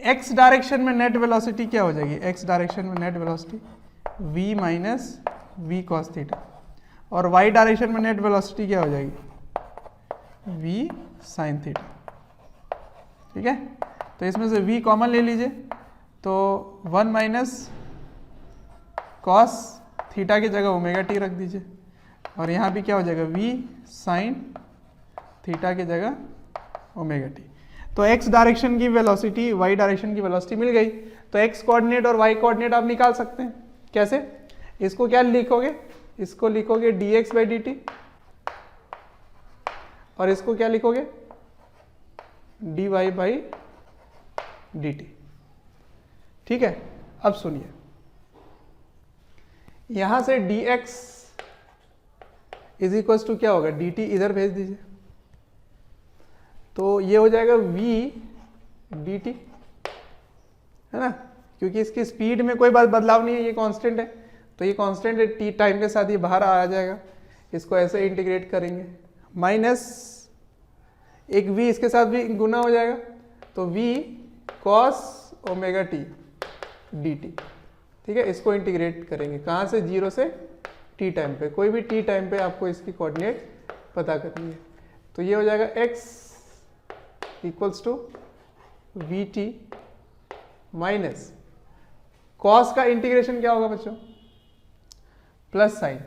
x डायरेक्शन में नेट वेलोसिटी क्या हो जाएगी, x डायरेक्शन में net velocity v minus v cos theta, और y डायरेक्शन में नेट वेलोसिटी क्या हो जाएगी, v sin थीटा। ठीक है, तो इसमें से v कॉमन ले लीजिए, तो 1 माइनस कॉस थीटा की जगह ओमेगा टी रख दीजिए, और यहाँ भी क्या हो जाएगा, v sin थीटा की जगह ओमेगा टी। तो x डायरेक्शन की वेलोसिटी y डायरेक्शन की वेलोसिटी मिल गई। तो x कोऑर्डिनेट और y कोऑर्डिनेट आप निकाल सकते हैं। कैसे? इसको क्या लिखोगे, इसको लिखोगे dx बाई dt, और इसको क्या लिखोगे, dy बाई dt। ठीक है, अब सुनिए, यहां से dx इज इक्वल टू क्या होगा, dt इधर भेज दीजिए, तो ये हो जाएगा v dt, है ना, क्योंकि इसकी स्पीड में कोई बदलाव नहीं है, ये कांस्टेंट है, तो ये कांस्टेंट है, t टाइम के साथ ये बाहर आ जाएगा, इसको ऐसे इंटीग्रेट करेंगे, माइनस एक v इसके साथ भी गुना हो जाएगा, तो v cos omega t dt। ठीक है, इसको इंटीग्रेट करेंगे कहाँ से, 0 से t टाइम पे, कोई भी t टाइम पे आपको इसकी कोऑर्डिनेट पता करनी है। तो ये हो जाएगा x equals to V T minus cos का इंटीग्रेशन क्या होगा बच्चों, प्लस साइन,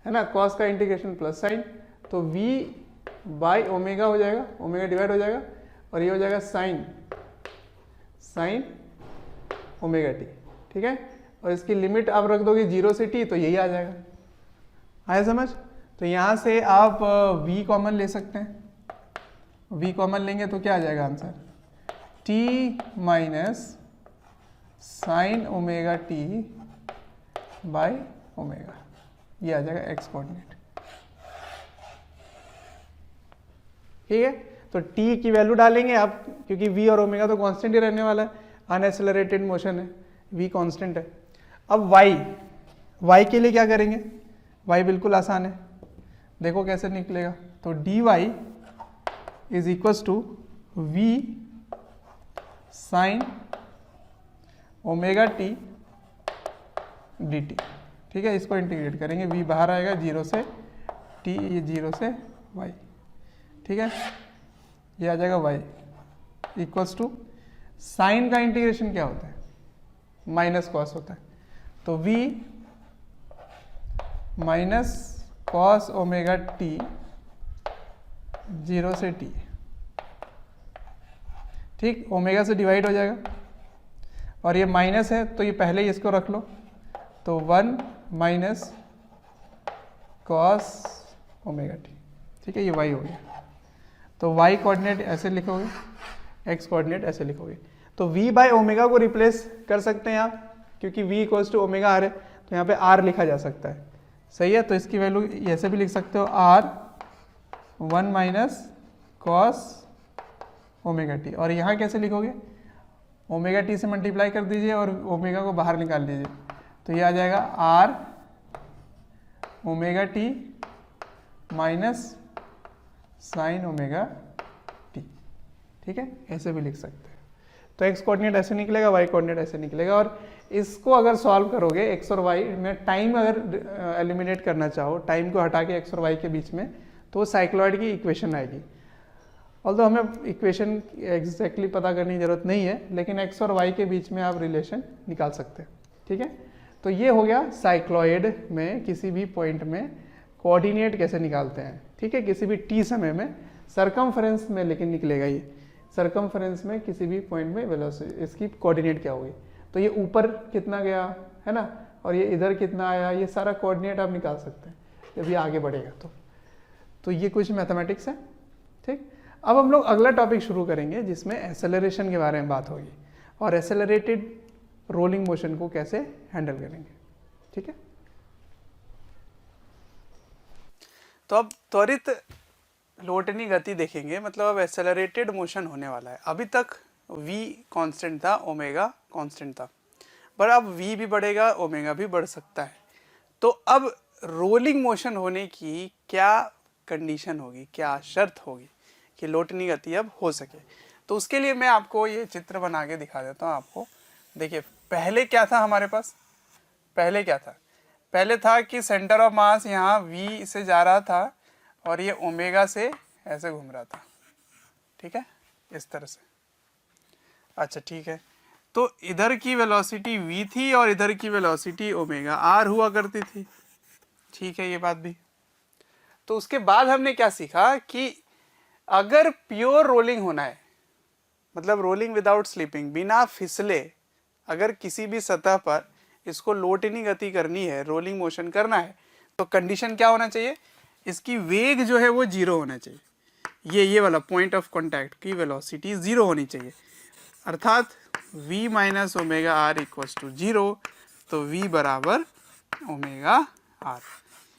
है ना, कॉस का इंटीग्रेशन प्लस साइन, तो v बाई ओमेगा हो जाएगा, ओमेगा डिवाइड हो जाएगा, और ये हो जाएगा साइन ओमेगा टी। ठीक है, और इसकी लिमिट आप रख दोगे 0 से t, तो यही आ जाएगा। आया समझ? तो यहाँ से आप v कॉमन ले सकते हैं, v कॉमन लेंगे तो क्या आ जाएगा answer, t minus sign omega T by omega, ये आ जाएगा x कोऑर्डिनेट। ठीक है, तो t की वैल्यू डालेंगे आप, क्योंकि v और ओमेगा तो कांस्टेंट ही रहने वाला है, अनएक्सेलरेटेड मोशन है, v कांस्टेंट है। अब y के लिए क्या करेंगे, y बिल्कुल आसान है, देखो कैसे निकलेगा, तो dy is equals to v sine omega t dt। ठीक है, इसको इंटीग्रेट करेंगे, v बाहर आएगा 0 से t, ये 0 से y। ठीक है, ये आ जाएगा y इक्वल्स टू साइन का इंटीग्रेशन क्या होता है, माइनस कॉस होता है, तो v minus cos omega T 0 से t। ठीक, ओमेगा से डिवाइड हो जाएगा, और ये माइनस है तो ये पहले ही इसको रख लो, तो 1 माइनस कॉस ओमेगा टी। ठीक है, ये y हो गया, तो y कोऑर्डिनेट ऐसे लिखोगे, x कोऑर्डिनेट ऐसे लिखोगे। तो v बाय ओमेगा को रिप्लेस कर सकते हैं आप, क्योंकि v equals to omega r है, तो यहाँ पे r लिखा जा सकता है। सही है, तो इसकी वैल्यू ऐसे भी लिख सकते हो r 1 minus cos omega T. और यहाँ कैसे लिखोगे, ओमेगा टी से मल्टीप्लाई कर दीजिए और ओमेगा को बाहर निकाल दीजिए, तो ये आ जाएगा r omega T minus sign omega T. ठीक है, ऐसे भी लिख सकते हैं। तो x कोऑर्डिनेट ऐसे निकलेगा, y कोऑर्डिनेट ऐसे निकलेगा। और इसको अगर सॉल्व करोगे x और y में, टाइम अगर एलिमिनेट करना चाहो, टाइम को हटा के x और y के बीच में, तो साइक्लॉइड की इक्वेशन आएगी। ऑल्दो हमें इक्वेशन एग्जैक्टली पता करने की जरूरत नहीं है, लेकिन x और y के बीच में आप रिलेशन निकाल सकते हैं। ठीक है, तो ये हो गया साइक्लॉइड में किसी भी पॉइंट में कोऑर्डिनेट कैसे निकालते हैं। ठीक है, किसी भी t समय में सरकमफ्रेंस में लेकिन निकलेगा ये, सरकमफ्रेंस में किसी भी पॉइंट में वेलोसिटी, इसकी कोऑर्डिनेट क्या होगी। तो ये ऊपर कितना गया है ना, और ये इधर कितना आया, ये सारा कोऑर्डिनेट आप निकाल सकते हैं जब ये आगे बढ़ेगा। तो ये कुछ मैथमेटिक्स है। ठीक, अब हम लोग अगला टॉपिक शुरू करेंगे जिसमें एक्सेलरेशन के बारे में बात होगी और एक्सेलरेटेड रोलिंग मोशन को कैसे हैंडल करेंगे। ठीक है, तो अब त्वरित लोटनी गति देखेंगे, मतलब अब एक्सेलरेटेड मोशन होने वाला है। अभी तक v कांस्टेंट था, ओमेगा कांस्टेंट था, पर अब v भी बढ़ेगा, ओमेगा भी बढ़ सकता है। तो अब रोलिंग मोशन होने की क्या कंडीशन होगी, क्या शर्त होगी कि लोटनी गति अब हो सके। तो उसके लिए मैं आपको ये चित्र बना के दिखा देता हूँ आपको। देखिए, पहले क्या था हमारे पास, पहले क्या था, पहले था कि सेंटर ऑफ मास यहाँ v से जा रहा था और ये ओमेगा से ऐसे घूम रहा था। ठीक है, इस तरह से। अच्छा ठीक है, तो इधर की वेलोसिटी v थी और इधर की वेलोसिटी ओमेगा r हुआ करती थी। ठीक है, ये बात भी। तो उसके बाद हमने क्या सीखा कि अगर प्योर रोलिंग होना है, मतलब रोलिंग विदाउट स्लिपिंग, बिना फिसले, अगर किसी भी सतह पर इसको लोटनी गति करनी है, रोलिंग मोशन करना है, तो कंडीशन क्या होना चाहिए, इसकी वेग जो है वो जीरो होना चाहिए। ये वाला पॉइंट ऑफ कांटेक्ट की वेलोसिटी जीरो होनी चाहिए, अर्थात v minus omega r equals to zero. तो v बराबर ओमेगा आर,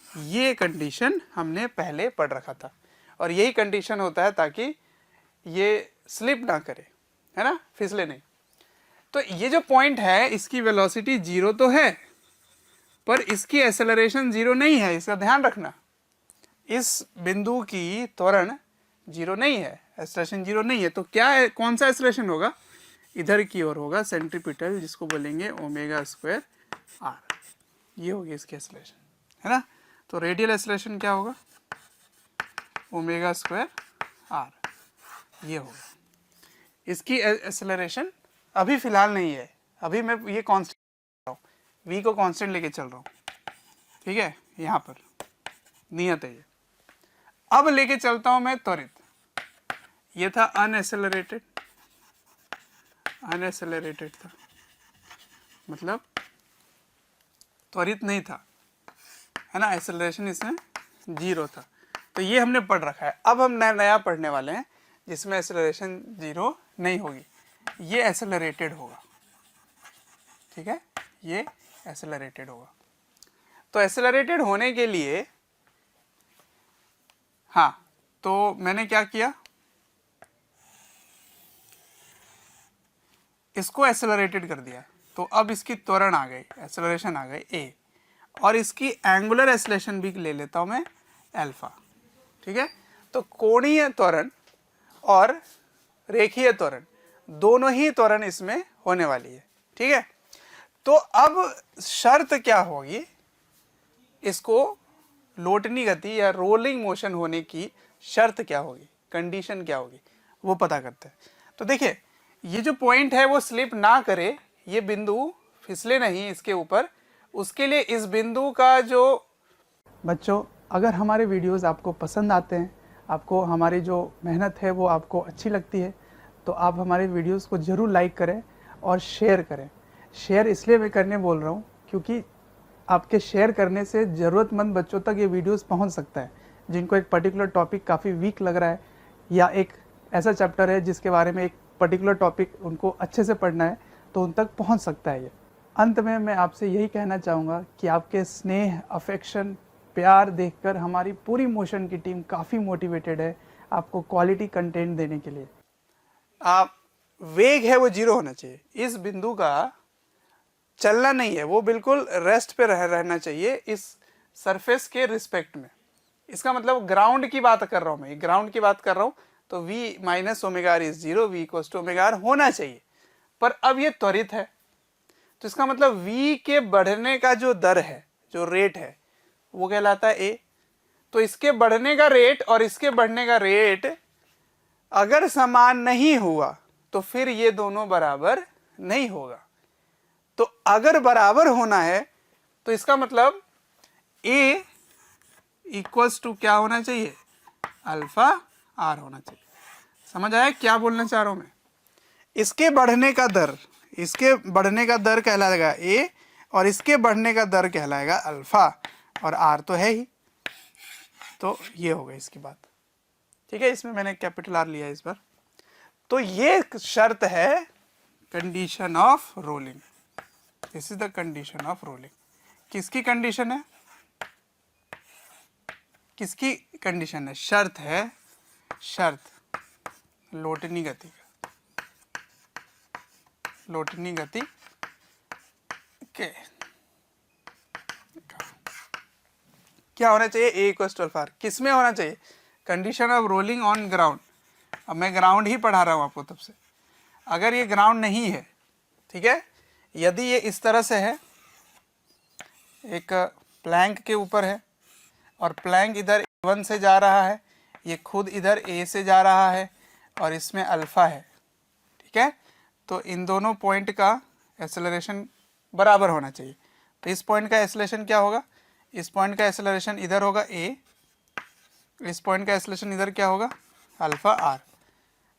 ये कंडीशन हमने पहले पढ़ रखा था और यही कंडीशन होता है ताकि ये स्लिप ना करे, है ना, फिसले नहीं। तो ये जो पॉइंट है इसकी वेलोसिटी जीरो तो है, पर इसकी एक्सेलरेशन जीरो नहीं है, इसका ध्यान रखना। इस बिंदु की त्वरण जीरो नहीं है, एक्सेलरेशन जीरो नहीं है। तो क्या है, कौन सा एक्सेलरेशन होगा, इधर की ओर होगा, सेंट्रीपिटल, जिसको बोलेंगे ओमेगा स्क्वायर आर। ये होगी इसकी एक्सेलरेशन, है ना। तो रेडियल एक्सेलरेशन क्या होगा, ओमेगा स्क्वायर आर, ये होगा। इसकी एक्सेलरेशन अभी फिलहाल नहीं है, अभी मैं ये कांस्टेंट v को कांस्टेंट लेके चल रहा हूँ। ठीक है, यहाँ पर नियत है ये। अब लेके चलता हूँ मैं त्वरित। ये था अनएक्सेलरेटेड, अनएक्सेलरेटेड था, मतलब त्वरित नहीं था, है ना, एक्सेलरेशन इसमें जीरो था। तो ये हमने पढ़ रखा है। अब हम नया पढ़ने वाले हैं जिसमें एक्सेलरेशन जीरो नहीं होगी, ये एक्सेलरेटेड होगा। ठीक है, ये एक्सेलरेटेड होगा। तो एक्सेलरेटेड होने के लिए, हाँ, तो मैंने क्या किया, इसको एक्सेलरेटेड कर दिया, तो अब इसकी त्वरण आ गई, एक्सेलरेशन आ गई a, और इसकी एंगुलर एक्सेलरेशन भी ले लेता हूं मैं अल्फा। ठीक है, तो कोणीय त्वरण और रेखीय त्वरण दोनों ही त्वरण इसमें होने वाली है। ठीक है, तो अब शर्त क्या होगी, इसको लोटनी गति या रोलिंग मोशन होने की शर्त क्या होगी, कंडीशन क्या होगी, वो पता करते हैं। तो देखिए, ये जो पॉइंट है वो स्लिप ना करे, ये बिंदु फिसले नहीं इसके ऊपर, उसके लिए इस बिंदु का जो, बच्चों अगर हमारे वीडियोस आपको पसंद आते हैं, आपको हमारी जो मेहनत है वो आपको अच्छी लगती है, तो आप हमारे वीडियोस को ज़रूर लाइक करें और शेयर करें। शेयर इसलिए मैं करने बोल रहा हूँ क्योंकि आपके शेयर करने से ज़रूरतमंद बच्चों तक ये वीडियोस पहुँच सकता है, जिनको एक पर्टिकुलर टॉपिक काफ़ी वीक लग रहा है, या एक ऐसा चैप्टर है जिसके बारे में एक पर्टिकुलर टॉपिक उनको अच्छे से पढ़ना है तो उन तक पहुंच सकता है ये। अंत में मैं आपसे यही कहना चाहूँगा कि आपके स्नेह, अफेक्शन, प्यार देखकर हमारी पूरी मोशन की टीम काफ़ी मोटिवेटेड है आपको क्वालिटी कंटेंट देने के लिए। आप वेग है वो 0 होना चाहिए, इस बिंदु का चलना नहीं है, वो बिल्कुल रेस्ट पे रहना चाहिए इस सरफेस के रिस्पेक्ट में। इसका मतलब ग्राउंड की बात कर रहा हूँ मैं, ग्राउंड की बात कर रहा हूँ, तो v minus omega r is 0, v equals to omega r होना चाहिए। पर अब ये त्वरित है, तो इसका मतलब v के बढ़ने का जो दर है, जो रेट है, वो कहलाता है a। तो इसके बढ़ने का रेट और इसके बढ़ने का रेट अगर समान नहीं हुआ तो फिर ये दोनों बराबर नहीं होगा। तो अगर बराबर होना है तो इसका मतलब a इक्वल्स टू क्या होना चाहिए, अल्फा आर होना चाहिए। समझ आया क्या बोलना चाह रहा हूं मैं? इसके बढ़ने का दर, इसके बढ़ने का दर कहलाएगा a और इसके बढ़ने का दर कहलाएगा अल्फा, और r तो है ही। तो ये हो गई इसकी बात, ठीक है। इसमें मैंने कैपिटल आर लिया इस बार। तो ये शर्त है condition of rolling, this is the condition of rolling. किसकी कंडीशन है, किसकी कंडीशन है? शर्त है, शर्त लोटनी गति का, लोटनी गति के क्या होना चाहिए, ए इक्वल्स टू अल्फा आर। किस में होना चाहिए? Condition of rolling on ground. अब मैं ग्राउंड ही पढ़ा रहा हूँ आपको तब से। अगर ये ग्राउंड नहीं है, ठीक है, यदि ये इस तरह से है, एक प्लैंक के ऊपर है और प्लैंक इधर A1 से जा रहा है, ये खुद इधर A से जा रहा है और इसमें अल्फा है, ठीक है, तो इन दोनों पॉइंट का एक्सेलरेशन बराबर होना चाहिए। तो इस पॉइंट का एक्सेलरेशन क्या होगा, इस पॉइंट का एक्सेलरेशन इधर होगा a, इस पॉइंट का एक्सेलरेशन इधर क्या होगा, अल्फा आर।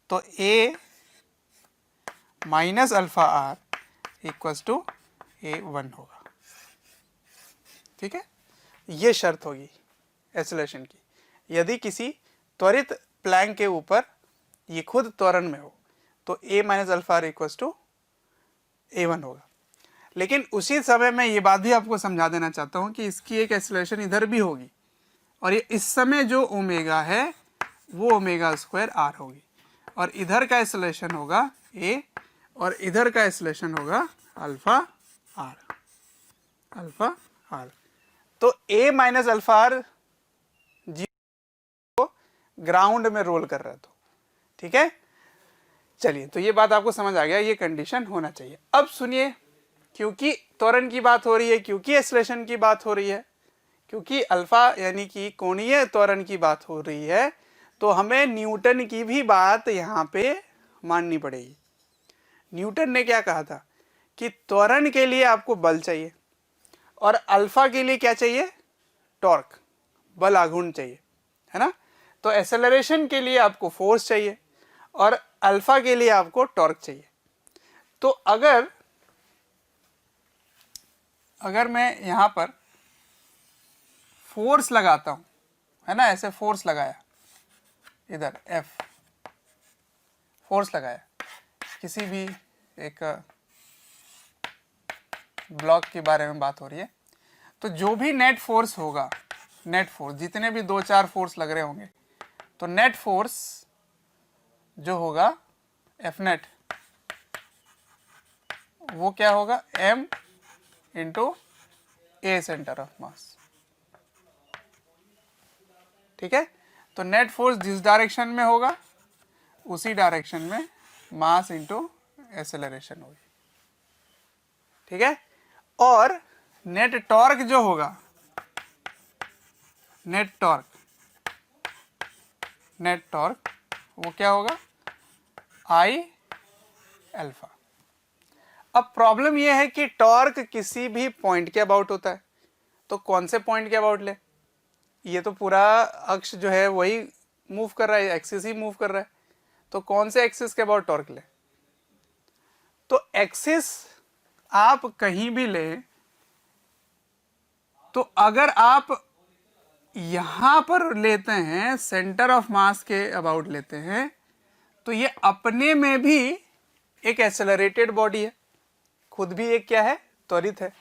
तो a minus alpha r equals to a1 होगा, ठीक है। ये शर्त होगी एक्सेलरेशन की। यदि किसी त्वरित प्लैंक के ऊपर ये खुद त्वरण में हो तो a minus alpha r equals to a1 होगा। लेकिन उसी समय मैं ये बात भी आपको समझा देना चाहता हूँ कि इसकी एक एक्सेलरेशन इधर भी होगी, और ये इस समय जो ओमेगा है वो ओमेगा स्क्वायर आर होगी, और इधर का एक्सेलरेशन होगा a और इधर का एक्सेलरेशन होगा अल्फा आर, अल्फा आर। तो a minus alpha r ground में रोल कर रहा है, तो ठीक है। चलिए, तो ये बात आपको समझ आ गया, ये कंडीशन होना चाहिए। अब सुनिए, क्योंकि त्वरण की बात हो रही है, क्योंकि एक्सेलरेशन की बात हो रही है, क्योंकि अल्फा यानी कि कोणीय त्वरण की बात हो रही है, तो हमें न्यूटन की भी बात यहाँ पे माननी पड़ेगी। न्यूटन ने क्या कहा था कि त्वरण के लिए आपको बल चाहिए और अल्फा के लिए क्या चाहिए, टॉर्क, बल आघूर्ण चाहिए, है ना। तो एक्सेलरेशन के लिए आपको फोर्स चाहिए और अल्फा के लिए आपको टॉर्क चाहिए। तो अगर मैं यहां पर फोर्स लगाता हूं, है ना, ऐसे फोर्स लगाया, इधर F फोर्स लगाया, किसी भी एक ब्लॉक के बारे में बात हो रही है, तो जो भी नेट फोर्स होगा, नेट फोर्स जितने भी 2-4 फोर्स लग रहे होंगे, तो नेट फोर्स जो होगा F नेट, वो क्या होगा, M into A centre of मास, ठीक है। तो नेट फोर्स जिस डायरेक्शन में होगा उसी डायरेक्शन में मास इंटू एक्सेलरेशन होगी, ठीक है। और नेट टॉर्क जो होगा, नेट टॉर्क वो क्या होगा, I अल्फा। अब प्रॉब्लम यह है कि टॉर्क किसी भी पॉइंट के अबाउट होता है, तो कौन से पॉइंट के अबाउट ले, ये तो पूरा अक्ष जो है वही मूव कर रहा है, एक्सिस ही मूव कर रहा है, तो कौन से एक्सिस के अबाउट टॉर्क ले। तो एक्सिस आप कहीं भी ले, तो अगर आप यहां पर लेते हैं सेंटर ऑफ मास के अबाउट लेते हैं, तो ये अपने में भी एक एक्सेलरेटेड बॉडी है, खुद भी एक क्या है, त्वरित है।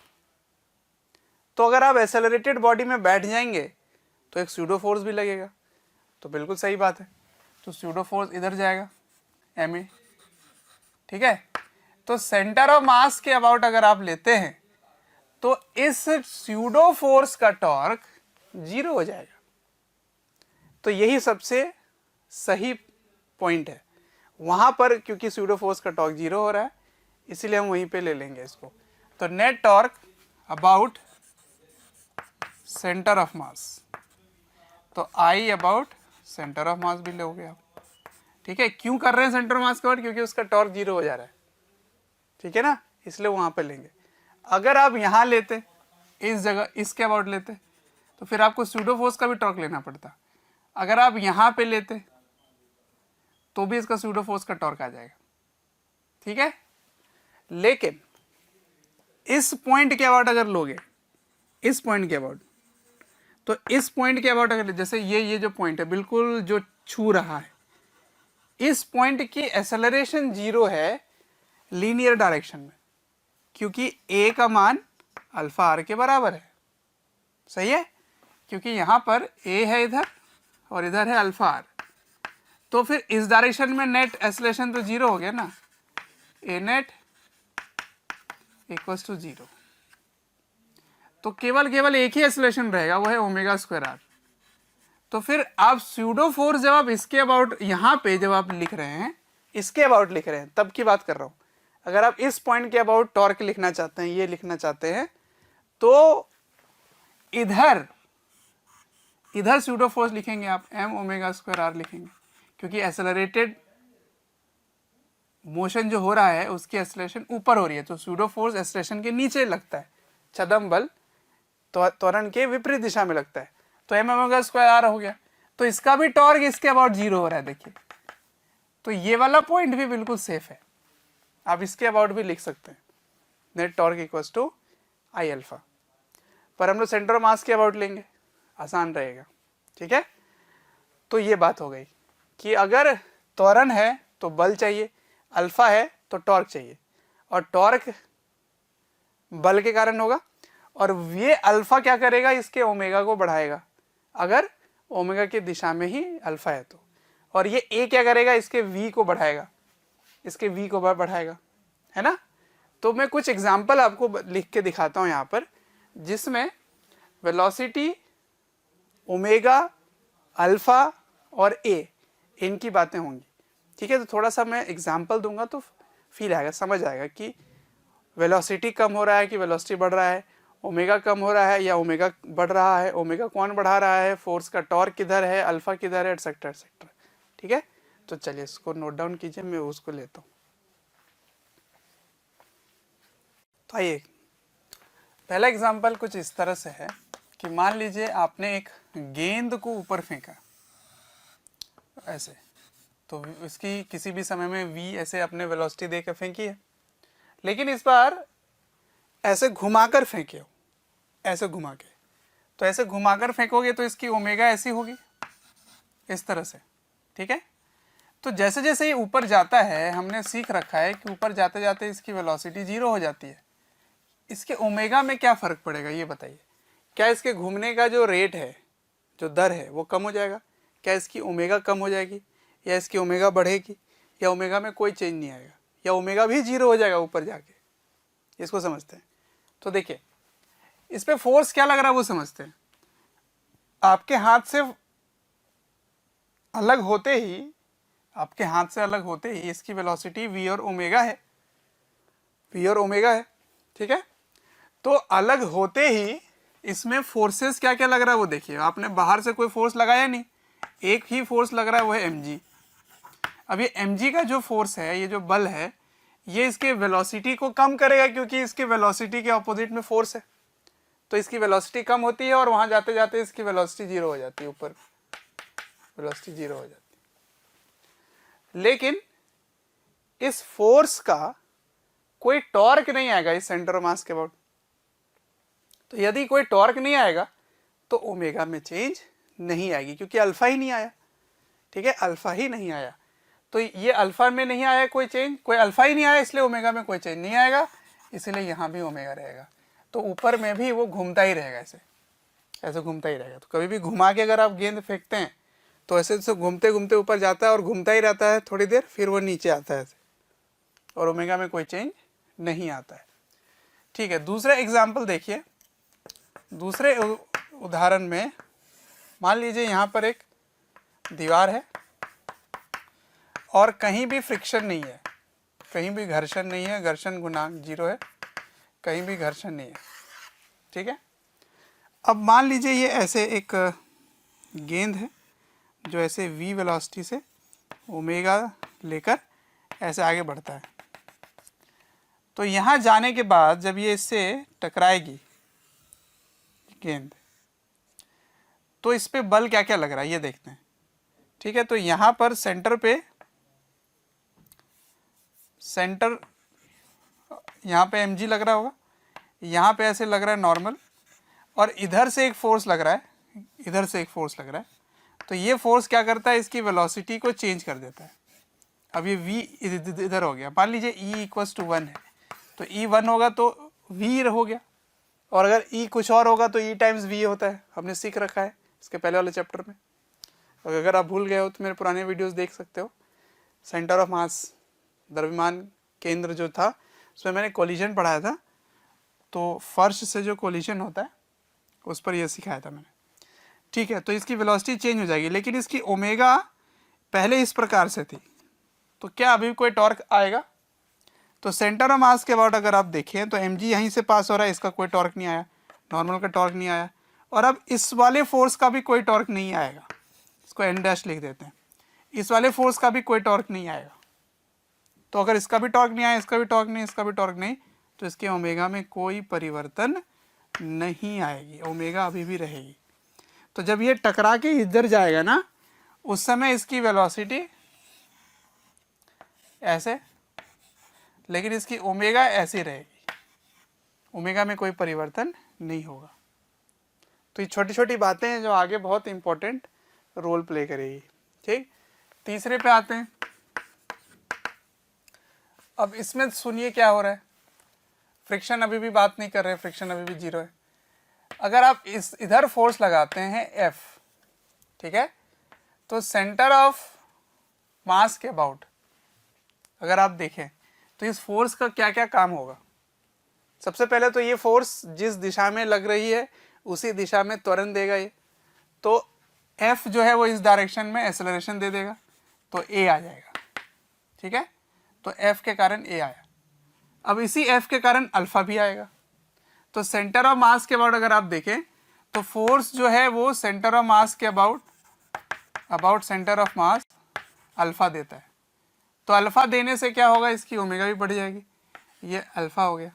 तो अगर आप एक्सेलरेटेड बॉडी में बैठ जाएंगे तो एक स्यूडो फोर्स भी लगेगा, तो बिल्कुल सही बात है। तो स्यूडो फोर्स इधर जाएगा ma, ठीक है। तो सेंटर ऑफ मास के अबाउट अगर आप लेते हैं तो इस स्यूडो फोर्स का टॉर्क 0 हो जाएगा। तो यही सबसे सही पॉइंट है वहां पर, क्योंकि स्यूडो फोर्स का टॉर्क 0 हो रहा है, इसीलिए हम वहीं पे ले लेंगे इसको। तो net torque about centre of मास, तो I अबाउट सेंटर ऑफ मास भी लोगे आप, ठीक है। क्यों कर रहे हैं सेंटर ऑफ मास का अबाउट, क्योंकि उसका टॉर्क 0 हो जा रहा है, ठीक है ना, इसलिए वहां पे लेंगे। अगर आप यहां लेते, इस जगह इसके अबाउट लेते, तो फिर आपको स्यूडो फोर्स का भी टॉर्क लेना पड़ता। अगर आप यहां पे लेते तो भी इसका स्यूडो फोर्स का टॉर्क आ जाएगा, ठीक है। लेकिन इस पॉइंट के अबाउट अगर लोगे, इस पॉइंट के अबाउट, तो इस पॉइंट के अबाउट अगर जैसे ये जो पॉइंट है बिल्कुल जो छू रहा है, इस पॉइंट की एक्सेलरेशन 0 है लीनियर डायरेक्शन में, क्योंकि a का मान अल्फा r के बराबर है, सही है। क्योंकि यहां पर a है इधर और इधर है अल्फा r, तो फिर इस डायरेक्शन में नेट एक्सेलरेशन तो 0 हो गया ना, a नेट इक्वल्स टू 0। तो केवल एक ही एक्सेलरेशन रहेगा, वो है ओमेगा स्क्वायर r। तो फिर आप स्यूडो फोर्स जब आप इसके अबाउट यहां पे जब आप लिख रहे हैं, इसके अबाउट लिख रहे हैं, तब की बात कर रहा हूं। अगर आप इस पॉइंट के अबाउट टॉर्क लिखना चाहते हैं, ये लिखना चाहते हैं, तो इधर स्यूडो फोर्स लिखेंगे आप, m ओमेगा स्क्वायर r लिखेंगे, क्योंकि एक्सेलरेटेड मोशन जो हो रहा है उसकी एक्सेलरेशन ऊपर हो रही है, तो स्यूडो फोर्स एक्सेलरेशन के नीचे लगता है, छदम बल त्वरण के विपरीत दिशा में लगता है, तो m ओमेगा स्क्वायर r हो गया। तो इसका भी टॉर्क इसके अबाउट 0 हो रहा है, देखिए। तो ये वाला पॉइंट भी बिल्कुल सेफ है, आप इसके अबाउट भी लिख सकते हैं, net torque equals to I alpha. पर हम लोग सेंटर ऑफ मास के अबाउट लेंगे, आसान रहेगा, ठीक है। तो ये बात हो गई कि अगर त्वरण है तो बल चाहिए, अल्फा है तो टॉर्क चाहिए, और टॉर्क बल के कारण होगा, और ये अल्फा क्या करेगा, इसके ओमेगा को बढ़ाएगा, अगर ओमेगा की दिशा में ही अल्फा है तो, और ये ए क्या करेगा, इसके वी को बढ़ाएगा, इसके वी को बढ़ाएगा, है ना। तो मैं कुछ एग्जांपल आपको लिख के दिखाता हूं यहां पर, जिसमें वेलोसिटी, ओमेगा, अल्फा और ए, इनकी बातें होंगी, ठीक है। तो थोड़ा सा मैं एग्जांपल दूंगा तो फील आएगा, समझ आएगा कि वेलोसिटी कम हो रहा है कि वेलोसिटी बढ़ रहा है, ओमेगा कम हो रहा है या ओमेगा बढ़ रहा है, ओमेगा कौन बढ़ा रहा है, फोर्स का टॉर्क किधर है, अल्फा किधर है, एटसेट्रा एटसेट्रा, ठीक है। तो चलिए इसको नोट डाउन कीजिए, मैं उसको लेता हूँ। तो आइए, पहला एग्जांपल कुछ इस तरह से है कि मान लीजिए आपने एक गेंद को ऊपर फेंका ऐसे, तो इसकी किसी भी समय में v ऐसे अपने वेलोसिटी देकर फेंकी है, लेकिन इस बार ऐसे घुमाकर फेंके हो, ऐसे घुमा के, तो ऐसे घुमाकर फेंकोगे तो इसकी ओमेगा ऐसी होगी, इस तरह से, ठीक है। तो जैसे जैसे ये ऊपर जाता है, हमने सीख रखा है कि ऊपर जाते जाते इसकी वेलोसिटी 0 हो जाती है, इसके ओमेगा में क्या फ़र्क पड़ेगा ये बताइए। क्या इसके घूमने का जो रेट है, जो दर है, वो कम हो जाएगा, क्या इसकी ओमेगा कम हो जाएगी, या इसकी ओमेगा बढ़ेगी, या ओमेगा में कोई चेंज नहीं आएगा, या ओमेगा भी 0 हो जाएगा ऊपर जाके, इसको समझते हैं। तो देखिए इस पे फोर्स क्या लग रहा है वो समझते हैं। आपके हाथ से अलग होते ही, आपके हाथ से अलग होते ही इसकी वेलोसिटी v और ओमेगा है, v और ओमेगा है, ठीक है। तो अलग होते ही इसमें फोर्सेस क्या क्या लग रहा है वो देखिए। आपने बाहर से कोई फोर्स लगाया नहीं, एक ही फोर्स लग रहा है, वो है mg। अब ये mg का जो फोर्स है, ये जो बल है, ये इसके वेलोसिटी को कम करेगा, क्योंकि इसके वेलोसिटी के ऑपोजिट में फोर्स है, तो इसकी वेलोसिटी कम होती है और वहां जाते जाते इसकी वेलोसिटी 0 हो जाती है, ऊपर वेलोसिटी 0 हो जाती है। लेकिन इस फोर्स का कोई टॉर्क नहीं आएगा इस सेंटर ऑफ मास के अबाउट। तो यदि कोई टॉर्क नहीं आएगा तो ओमेगा में चेंज नहीं आएगी, क्योंकि अल्फा ही नहीं आया, ठीक है, अल्फा ही नहीं आया। तो ये अल्फा में नहीं आया कोई चेंज, कोई अल्फा ही नहीं आया, इसलिए ओमेगा में कोई चेंज नहीं आएगा, इसलिए यहाँ भी ओमेगा रहेगा। तो ऊपर में भी वो घूमता ही रहेगा, ऐसे ऐसे घूमता ही रहेगा। तो कभी भी घुमा के अगर आप गेंद फेंकते हैं तो ऐसे ऐसे घूमते घूमते ऊपर जाता है और घूमता ही रहता है थोड़ी देर, फिर वो नीचे आता है ऐसे, और ओमेगा में कोई चेंज नहीं आता है। ठीक है, दूसरा एग्जाम्पल देखिए। दूसरे उदाहरण में मान लीजिए यहाँ पर एक दीवार है और कहीं भी फ्रिक्शन नहीं है, कहीं भी घर्षण नहीं है, घर्षण गुणांक 0 है, कहीं भी घर्षण नहीं है। ठीक है, अब मान लीजिए ये ऐसे एक गेंद है जो ऐसे v वेलोसिटी से ओमेगा लेकर ऐसे आगे बढ़ता है। तो यहाँ जाने के बाद जब ये इससे टकराएगी गेंद, तो इस पे बल क्या क्या लग रहा है ये देखते हैं। ठीक है, तो यहाँ पर सेंटर यहाँ पे mg लग रहा होगा, यहाँ पे ऐसे लग रहा है नॉर्मल, और इधर से एक फोर्स लग रहा है, इधर से एक फोर्स लग रहा है। तो ये फोर्स क्या करता है, इसकी वेलोसिटी को चेंज कर देता है। अब ये v इधर हो गया, मान लीजिए e = 1 है, तो e 1 होगा तो v हो गया, और अगर e कुछ और होगा तो e टाइम्स v होता है, हमने सीख रखा है इसके पहले वाले चैप्टर में। और अगर आप भूल गए हो तो मेरे पुराने वीडियोस देख सकते हो। सेंटर ऑफ मास, द्रव्यमान केंद्र जो था, उसमें मैंने कोलिजन पढ़ाया था। तो फर्श से जो कोलिजन होता है उस पर यह सिखाया था मैंने। ठीक है, तो इसकी वेलोसिटी चेंज हो जाएगी, लेकिन इसकी ओमेगा पहले इस प्रकार से थी, तो क्या अभी कोई टॉर्क आएगा? तो सेंटर ऑफ मास के अबाउट अगर आप देखें तो mg यहीं से पास हो रहा है, इसका कोई टॉर्क नहीं आया, नॉर्मल का टॉर्क नहीं आया, और अब इस वाले फोर्स का भी कोई टॉर्क नहीं आएगा, इसको n' लिख देते हैं। इस वाले फोर्स का भी कोई टॉर्क नहीं आएगा। तो अगर इसका भी टॉर्क नहीं आया, इसका भी टॉर्क नहीं, इसका भी टॉर्क नहीं, तो इसके ओमेगा में कोई परिवर्तन नहीं आएगी, ओमेगा अभी भी रहेगी। तो जब ये टकरा के इधर जाएगा ना, उस समय इसकी वेलोसिटी ऐसे, लेकिन इसकी ओमेगा ऐसी रहेगी, ओमेगा में कोई परिवर्तन नहीं होगा। तो ये छोटी छोटी बातें हैं जो आगे बहुत इंपॉर्टेंट रोल प्ले करेगी। ठीक, तीसरे पे आते हैं। अब इसमें सुनिए क्या हो रहा है, फ्रिक्शन अभी भी बात नहीं कर रहे, फ्रिक्शन अभी भी 0 है। अगर आप इधर फोर्स लगाते हैं F, ठीक है, तो सेंटर ऑफ मास के अबाउट अगर आप देखें तो इस फोर्स का क्या क्या काम होगा। सबसे पहले तो ये फोर्स जिस दिशा में लग रही है उसी दिशा में त्वरण देगा ये, तो F जो है वो इस डायरेक्शन में एक्सेलरेशन दे देगा, तो A आ जाएगा। ठीक है, तो F के कारण A आया। अब इसी F के कारण अल्फा भी आएगा। तो सेंटर ऑफ मास के अबाउट अगर आप देखें तो फोर्स जो है वो सेंटर ऑफ मास के about centre of mass alpha देता है। तो अल्फा देने से क्या होगा, इसकी ओमेगा भी बढ़ जाएगी, ये अल्फा हो गया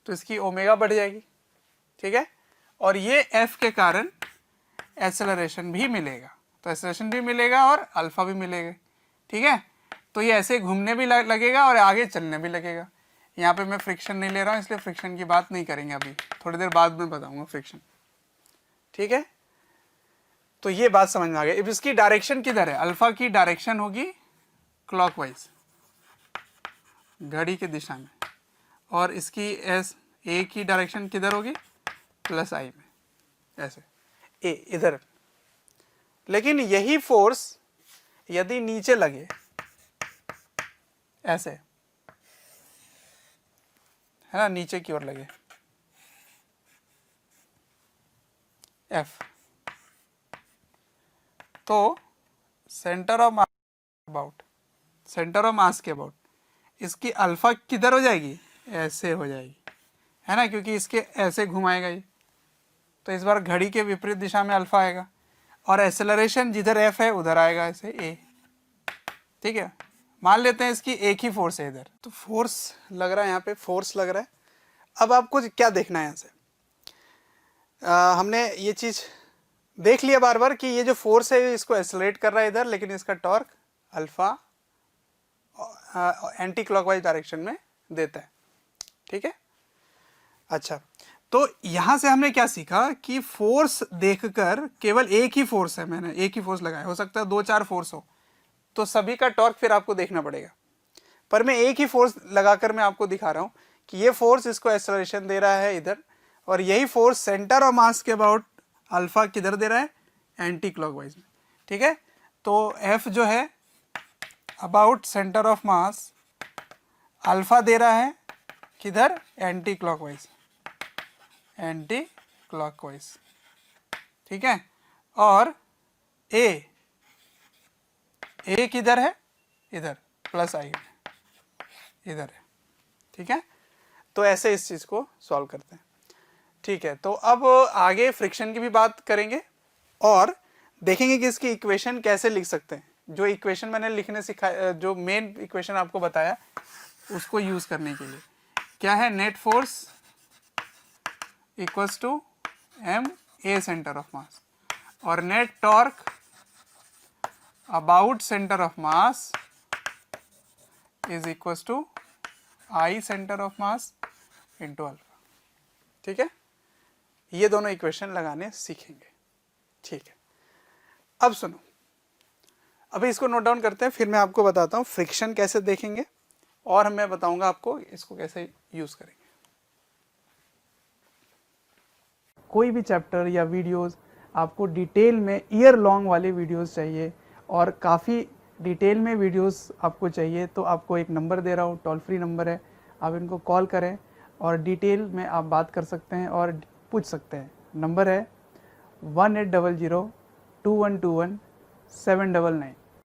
तो इसकी ओमेगा बढ़ जाएगी। ठीक है, और ये F के कारण एक्सेलरेशन भी मिलेगा, तो एक्सेलरेशन भी मिलेगा और अल्फा भी मिलेगा। ठीक है, तो ये ऐसे घूमने भी लगेगा और आगे चलने भी लगेगा। यहाँ पे मैं फ्रिक्शन नहीं ले रहा हूँ, इसलिए फ्रिक्शन की बात नहीं करेंगे, अभी थोड़ी देर बाद में बताऊंगा फ्रिक्शन। ठीक है, तो ये बात समझ में आ गई। अब इसकी डायरेक्शन किधर है, अल्फा की डायरेक्शन होगी क्लॉकवाइज, घड़ी की दिशा में, और इसकी A की डायरेक्शन किधर होगी, +i में, ऐसे A इधर। लेकिन यही फोर्स यदि नीचे लगे ऐसे, है ना, नीचे की ओर लगे F, तो सेंटर ऑफ मास के अबाउट इसकी अल्फा किधर हो जाएगी, ऐसे हो जाएगी, है ना, क्योंकि इसके ऐसे घुमाएगा ये, तो इस बार घड़ी के विपरीत दिशा में अल्फा आएगा, और एक्सेलरेशन जिधर F है उधर आएगा ऐसे A। ठीक है, मान लेते हैं इसकी एक ही फोर्स है इधर, तो फोर्स लग रहा है, यहाँ पे फोर्स लग रहा है। अब आपको क्या देखना है यहाँ से, हमने ये चीज़ देख लिया बार बार कि ये जो फोर्स है इसको एक्सेलरेट कर रहा है इधर, लेकिन इसका torque alpha anti clockwise direction में देता है। ठीक है, अच्छा, तो यहाँ से हमने क्या सीखा कि फोर्स देखकर, केवल एक ही फोर्स है, मैंने एक ही फोर्स लगाया, हो सकता है 2-4 फोर्स हो, तो सभी का टॉर्क फिर आपको देखना पड़ेगा, पर मैं एक ही फोर्स लगाकर मैं आपको दिखा रहा हूं कि ये फोर्स इसको एक्सेलरेशन दे रहा है इधर, और यही फोर्स सेंटर ऑफ मास के अबाउट अल्फा किधर दे रहा है, एंटी क्लॉकवाइज में। ठीक है, तो F जो है about centre of mass alpha दे रहा है किधर, एंटी क्लॉकवाइज, एंटी क्लॉकवाइज। ठीक है, और A किधर है, इधर प्लस आई इधर है। ठीक है, तो ऐसे इस चीज को सॉल्व करते हैं। ठीक है, तो अब आगे फ्रिक्शन की भी बात करेंगे और देखेंगे कि इसकी इक्वेशन कैसे लिख सकते हैं। जो इक्वेशन मैंने लिखने सिखाया, जो मेन इक्वेशन आपको बताया, उसको यूज करने के लिए क्या है, net force equals to M A centre of mass, और net torque about centre of mass is equals to I centre of mass into alpha. ठीक है, ये दोनों इक्वेशन लगाने सीखेंगे। ठीक है, अब सुनो, अभी इसको नोट डाउन करते हैं, फिर मैं आपको बताता हूँ फ्रिक्शन कैसे देखेंगे और मैं बताऊंगा आपको इसको कैसे यूज करेंगे। कोई भी चैप्टर या वीडियोस आपको डिटेल में ईयर लॉन्ग वाले वीडियोस चाहिए और काफ़ी डिटेल में वीडियोस आपको चाहिए, तो आपको एक नंबर दे रहा हूँ, टोल फ्री नंबर है, आप इनको कॉल करें और डिटेल में आप बात कर सकते हैं और पूछ सकते हैं। नंबर है 1800-2121-799।